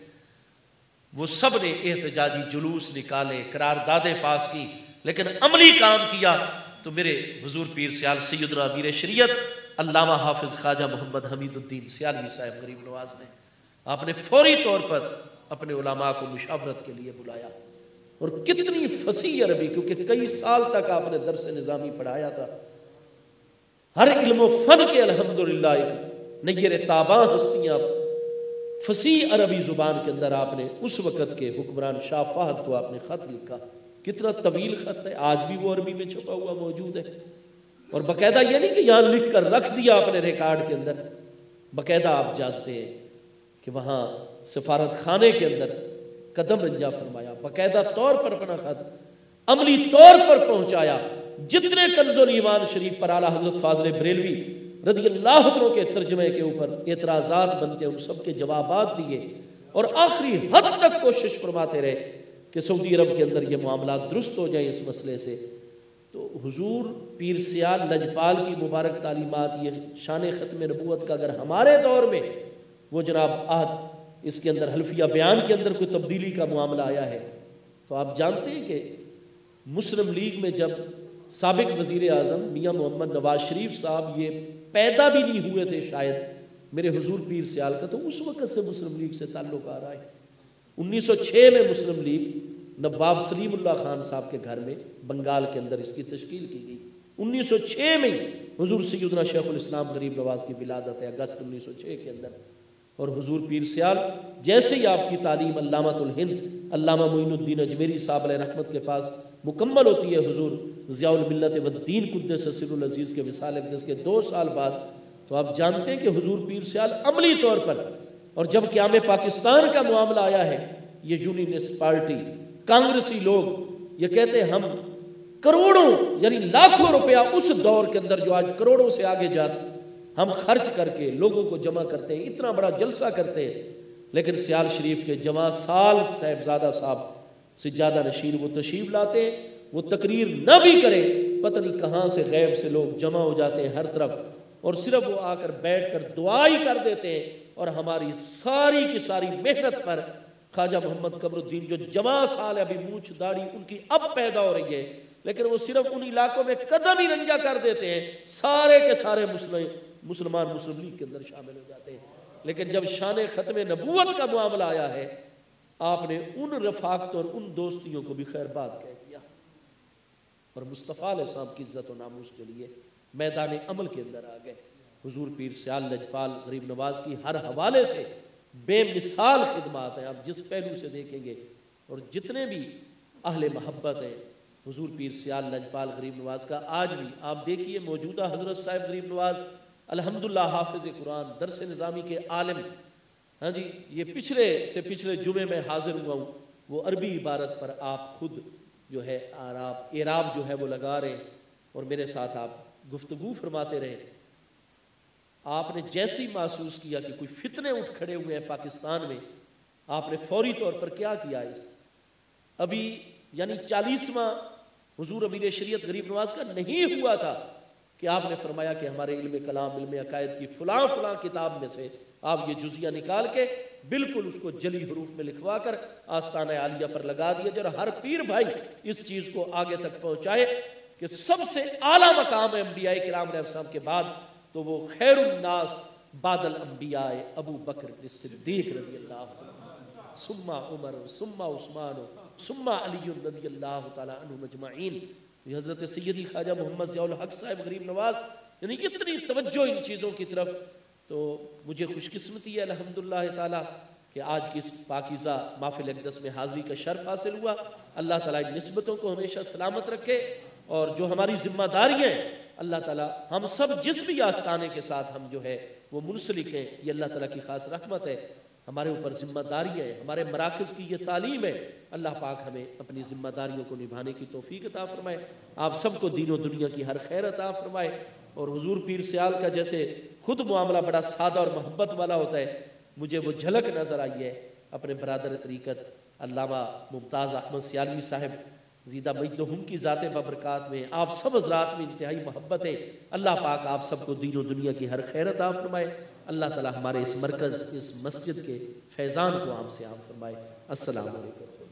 وہ سب نے احتجاجی جلوس نکالے, قراردادیں پاس کی, لیکن عملی کام کیا تو میرے حضور پیر سیال سیدنا امیر شریعت علامہ حافظ خواجہ محمد حمید الدین سیالوی صاحب غریب نواز نے. آپ نے فوری طور پر اپنے علماء کو مشاورت کے لیے بلایا, اور کتنی فصیح عربی, کیونکہ کئی سال تک آپ نے درس نظامی پڑھایا تھا, ہر علم و فن کے الحمدللہ ایک نیر تاباں ہستیاں, فصیح عربی زبان کے اندر آپ نے اس وقت کے حکمران شاہ فہد کو آپ نے خط لکھا. کتنا طویل خط ہے, آج بھی وہ عربی میں چھپا ہوا موجود ہے, اور باقاعدہ یہ نہیں کہ یہاں لکھ کر رکھ دیا اپنے ریکارڈ کے اندر, باقاعدہ آپ جانتے ہیں کہ وہاں سفارت خانے کے اندر قدم رنجا فرمایا, باقاعدہ طور پر اپنا خط عملی طور پر پہنچایا. جتنے کنز الایمان شریف پر اعلیٰ حضرت فاضل بریلوی رضی اللہ عنہ کے ترجمے کے اوپر اعتراضات بنتے, ان سب کے جوابات دیے, اور آخری حد تک کوشش فرماتے رہے کہ سعودی عرب کے اندر یہ معاملات درست ہو جائیں اس مسئلے سے. تو حضور پیر سیال لجپال کی مبارک تعلیمات, یہ شان ختم نبوت کا اگر ہمارے دور میں وہ جناب عہد اس کے اندر حلفیہ بیان کے اندر کوئی تبدیلی کا معاملہ آیا ہے, تو آپ جانتے ہیں کہ مسلم لیگ میں جب سابق وزیر اعظم میاں محمد نواز شریف صاحب یہ پیدا بھی نہیں ہوئے تھے شاید میرے حضور پیر سیال کا, تو اس وقت سے مسلم لیگ سے تعلق آ رہا ہے. 1906 میں مسلم لیگ نواب سلیم اللہ خان صاحب کے گھر میں بنگال کے اندر اس کی تشکیل کی گئی. 1906 میں حضور سیدنا شیخ الاسلام غریب نواز کی ولادت ہے اگست 1906 کے اندر. اور حضور پیر سیال جیسے ہی آپ کی تعلیم علامۃ الہند علامہ معین الدین اجمیری صاحب علیہ رحمت کے پاس مکمل ہوتی ہے, حضور ضیاء الملت والدین قدس سر العزیز کے وصال اقدس کے 2 سال بعد, تو آپ جانتے ہیں کہ حضور پیر سیال عملی طور پر, اور جب قیام پاکستان کا معاملہ آیا ہے, یہ یونینسٹ پارٹی کانگریسی لوگ یہ کہتے ہیں ہم کروڑوں یعنی لاکھوں روپیہ اس دور کے اندر جو آج کروڑوں سے آگے جاتے, ہم خرچ کر کے لوگوں کو جمع کرتے ہیں, اتنا بڑا جلسہ کرتے ہیں, لیکن سیال شریف کے جمع سال صاحبزادہ صاحب سجادہ نشین وہ تشریف لاتے ہیں, وہ تقریر نہ بھی کرے, پتہ نہیں کہاں سے غیب سے لوگ جمع ہو جاتے ہیں ہر طرف, اور صرف وہ آ کر بیٹھ کر دعا ہی کر دیتے ہیں, اور ہماری ساری کی ساری محنت پر خواجہ محمد قمر الدین جو جمع سال ہے, ابھی مونچھ داڑھی ان کی اب پیدا ہو رہی ہے, لیکن وہ صرف ان علاقوں میں قدم ہی رنجا کر دیتے ہیں, سارے کے سارے مسلمان مسلم لیگ کے اندر شامل ہو جاتے ہیں. لیکن جب شان ختم نبوت کا معاملہ آیا ہے, آپ نے ان رفاقت اور ان دوستیوں کو بھی خیر بات کہہ دیا, اور مصطفیٰ علیہ السلام کی عزت و ناموس کے لیے میدان عمل کے اندر آ گئے. حضور پیر سیال لجپال غریب نواز کی ہر حوالے سے بے مثال خدمات ہیں, آپ جس پہلو سے دیکھیں گے, اور جتنے بھی اہل محبت ہیں حضور پیر سیال لجپال غریب نواز کا, آج بھی آپ دیکھیے موجودہ حضرت صاحب غریب نواز الحمدللہ حافظ قرآن درس نظامی کے عالم, ہاں جی, یہ پچھلے جمعے میں حاضر ہوا ہوں, وہ عربی عبارت پر آپ خود جو ہے اعراب جو ہے وہ لگا رہے, اور میرے ساتھ آپ گفتگو فرماتے رہے. آپ نے جیسی محسوس کیا کہ کوئی فتنے اٹھ کھڑے ہوئے ہیں پاکستان میں, آپ نے فوری طور پر کیا کیا, اس ابھی یعنی 40واں حضور امیر شریعت غریب نواز کا نہیں ہوا تھا کہ آپ نے فرمایا کہ ہمارے علم کلام، علم عقائد کی فلاں فلاں کتاب میں سے آپ یہ جزیہ نکال کے بالکل اس کو جلی حروف میں لکھوا کر آستانہ عالیہ پر لگا دیا جائے، اور ہر پیر بھائی اس چیز کو آگے تک پہنچائے کہ سب سے اعلیٰ مقام ہے انبیاء کرام علیہ السلام کے بعد تو وہ خیر الناس بعد الانبیاء ابو بکر صدیق رضی اللہ عنہ، ثم عمر ثم عثمان ثم علی رضی اللہ تعالی عنہ مجمعین۔ یہ حضرت سیدی خواجہ محمد ضیاء الحق صاحب غریب نواز، یعنی اتنی توجہ ان چیزوں کی طرف، تو مجھے خوش قسمتی ہے الحمدللہ تعالی کہ آج کی اس پاکیزہ محفل اقدس میں حاضری کا شرف حاصل ہوا۔ اللہ تعالیٰ ان نسبتوں کو ہمیشہ سلامت رکھے، اور جو ہماری ذمہ داریاں ہیں اللہ تعالیٰ ہم سب جس بھی آستانے کے ساتھ ہم جو ہے وہ منسلک ہیں، یہ اللہ تعالیٰ کی خاص رحمت ہے، ہمارے اوپر ذمہ داریاں ہیں، ہمارے مراکز کی یہ تعلیم ہے، اللہ پاک ہمیں اپنی ذمہ داریوں کو نبھانے کی توفیق عطا فرمائے، آپ سب کو دین و دنیا کی ہر خیر عطا فرمائے، اور حضور پیر سیال کا جیسے خود معاملہ بڑا سادہ اور محبت والا ہوتا ہے، مجھے وہ جھلک نظر آئی ہے اپنے برادر طریقت علامہ ممتاز احمد سیالوی صاحب زیدہ مجدہم کی ذات بابرکات میں آپ سب حضرات میں انتہائی محبت ہے۔ اللہ پاک آپ سب کو دین و دنیا کی ہر خیر عطا فرمائے، اللہ تعالی ہمارے اس مرکز، اس مسجد کے فیضان کو عام سے عام فرمائے۔ السلام علیکم۔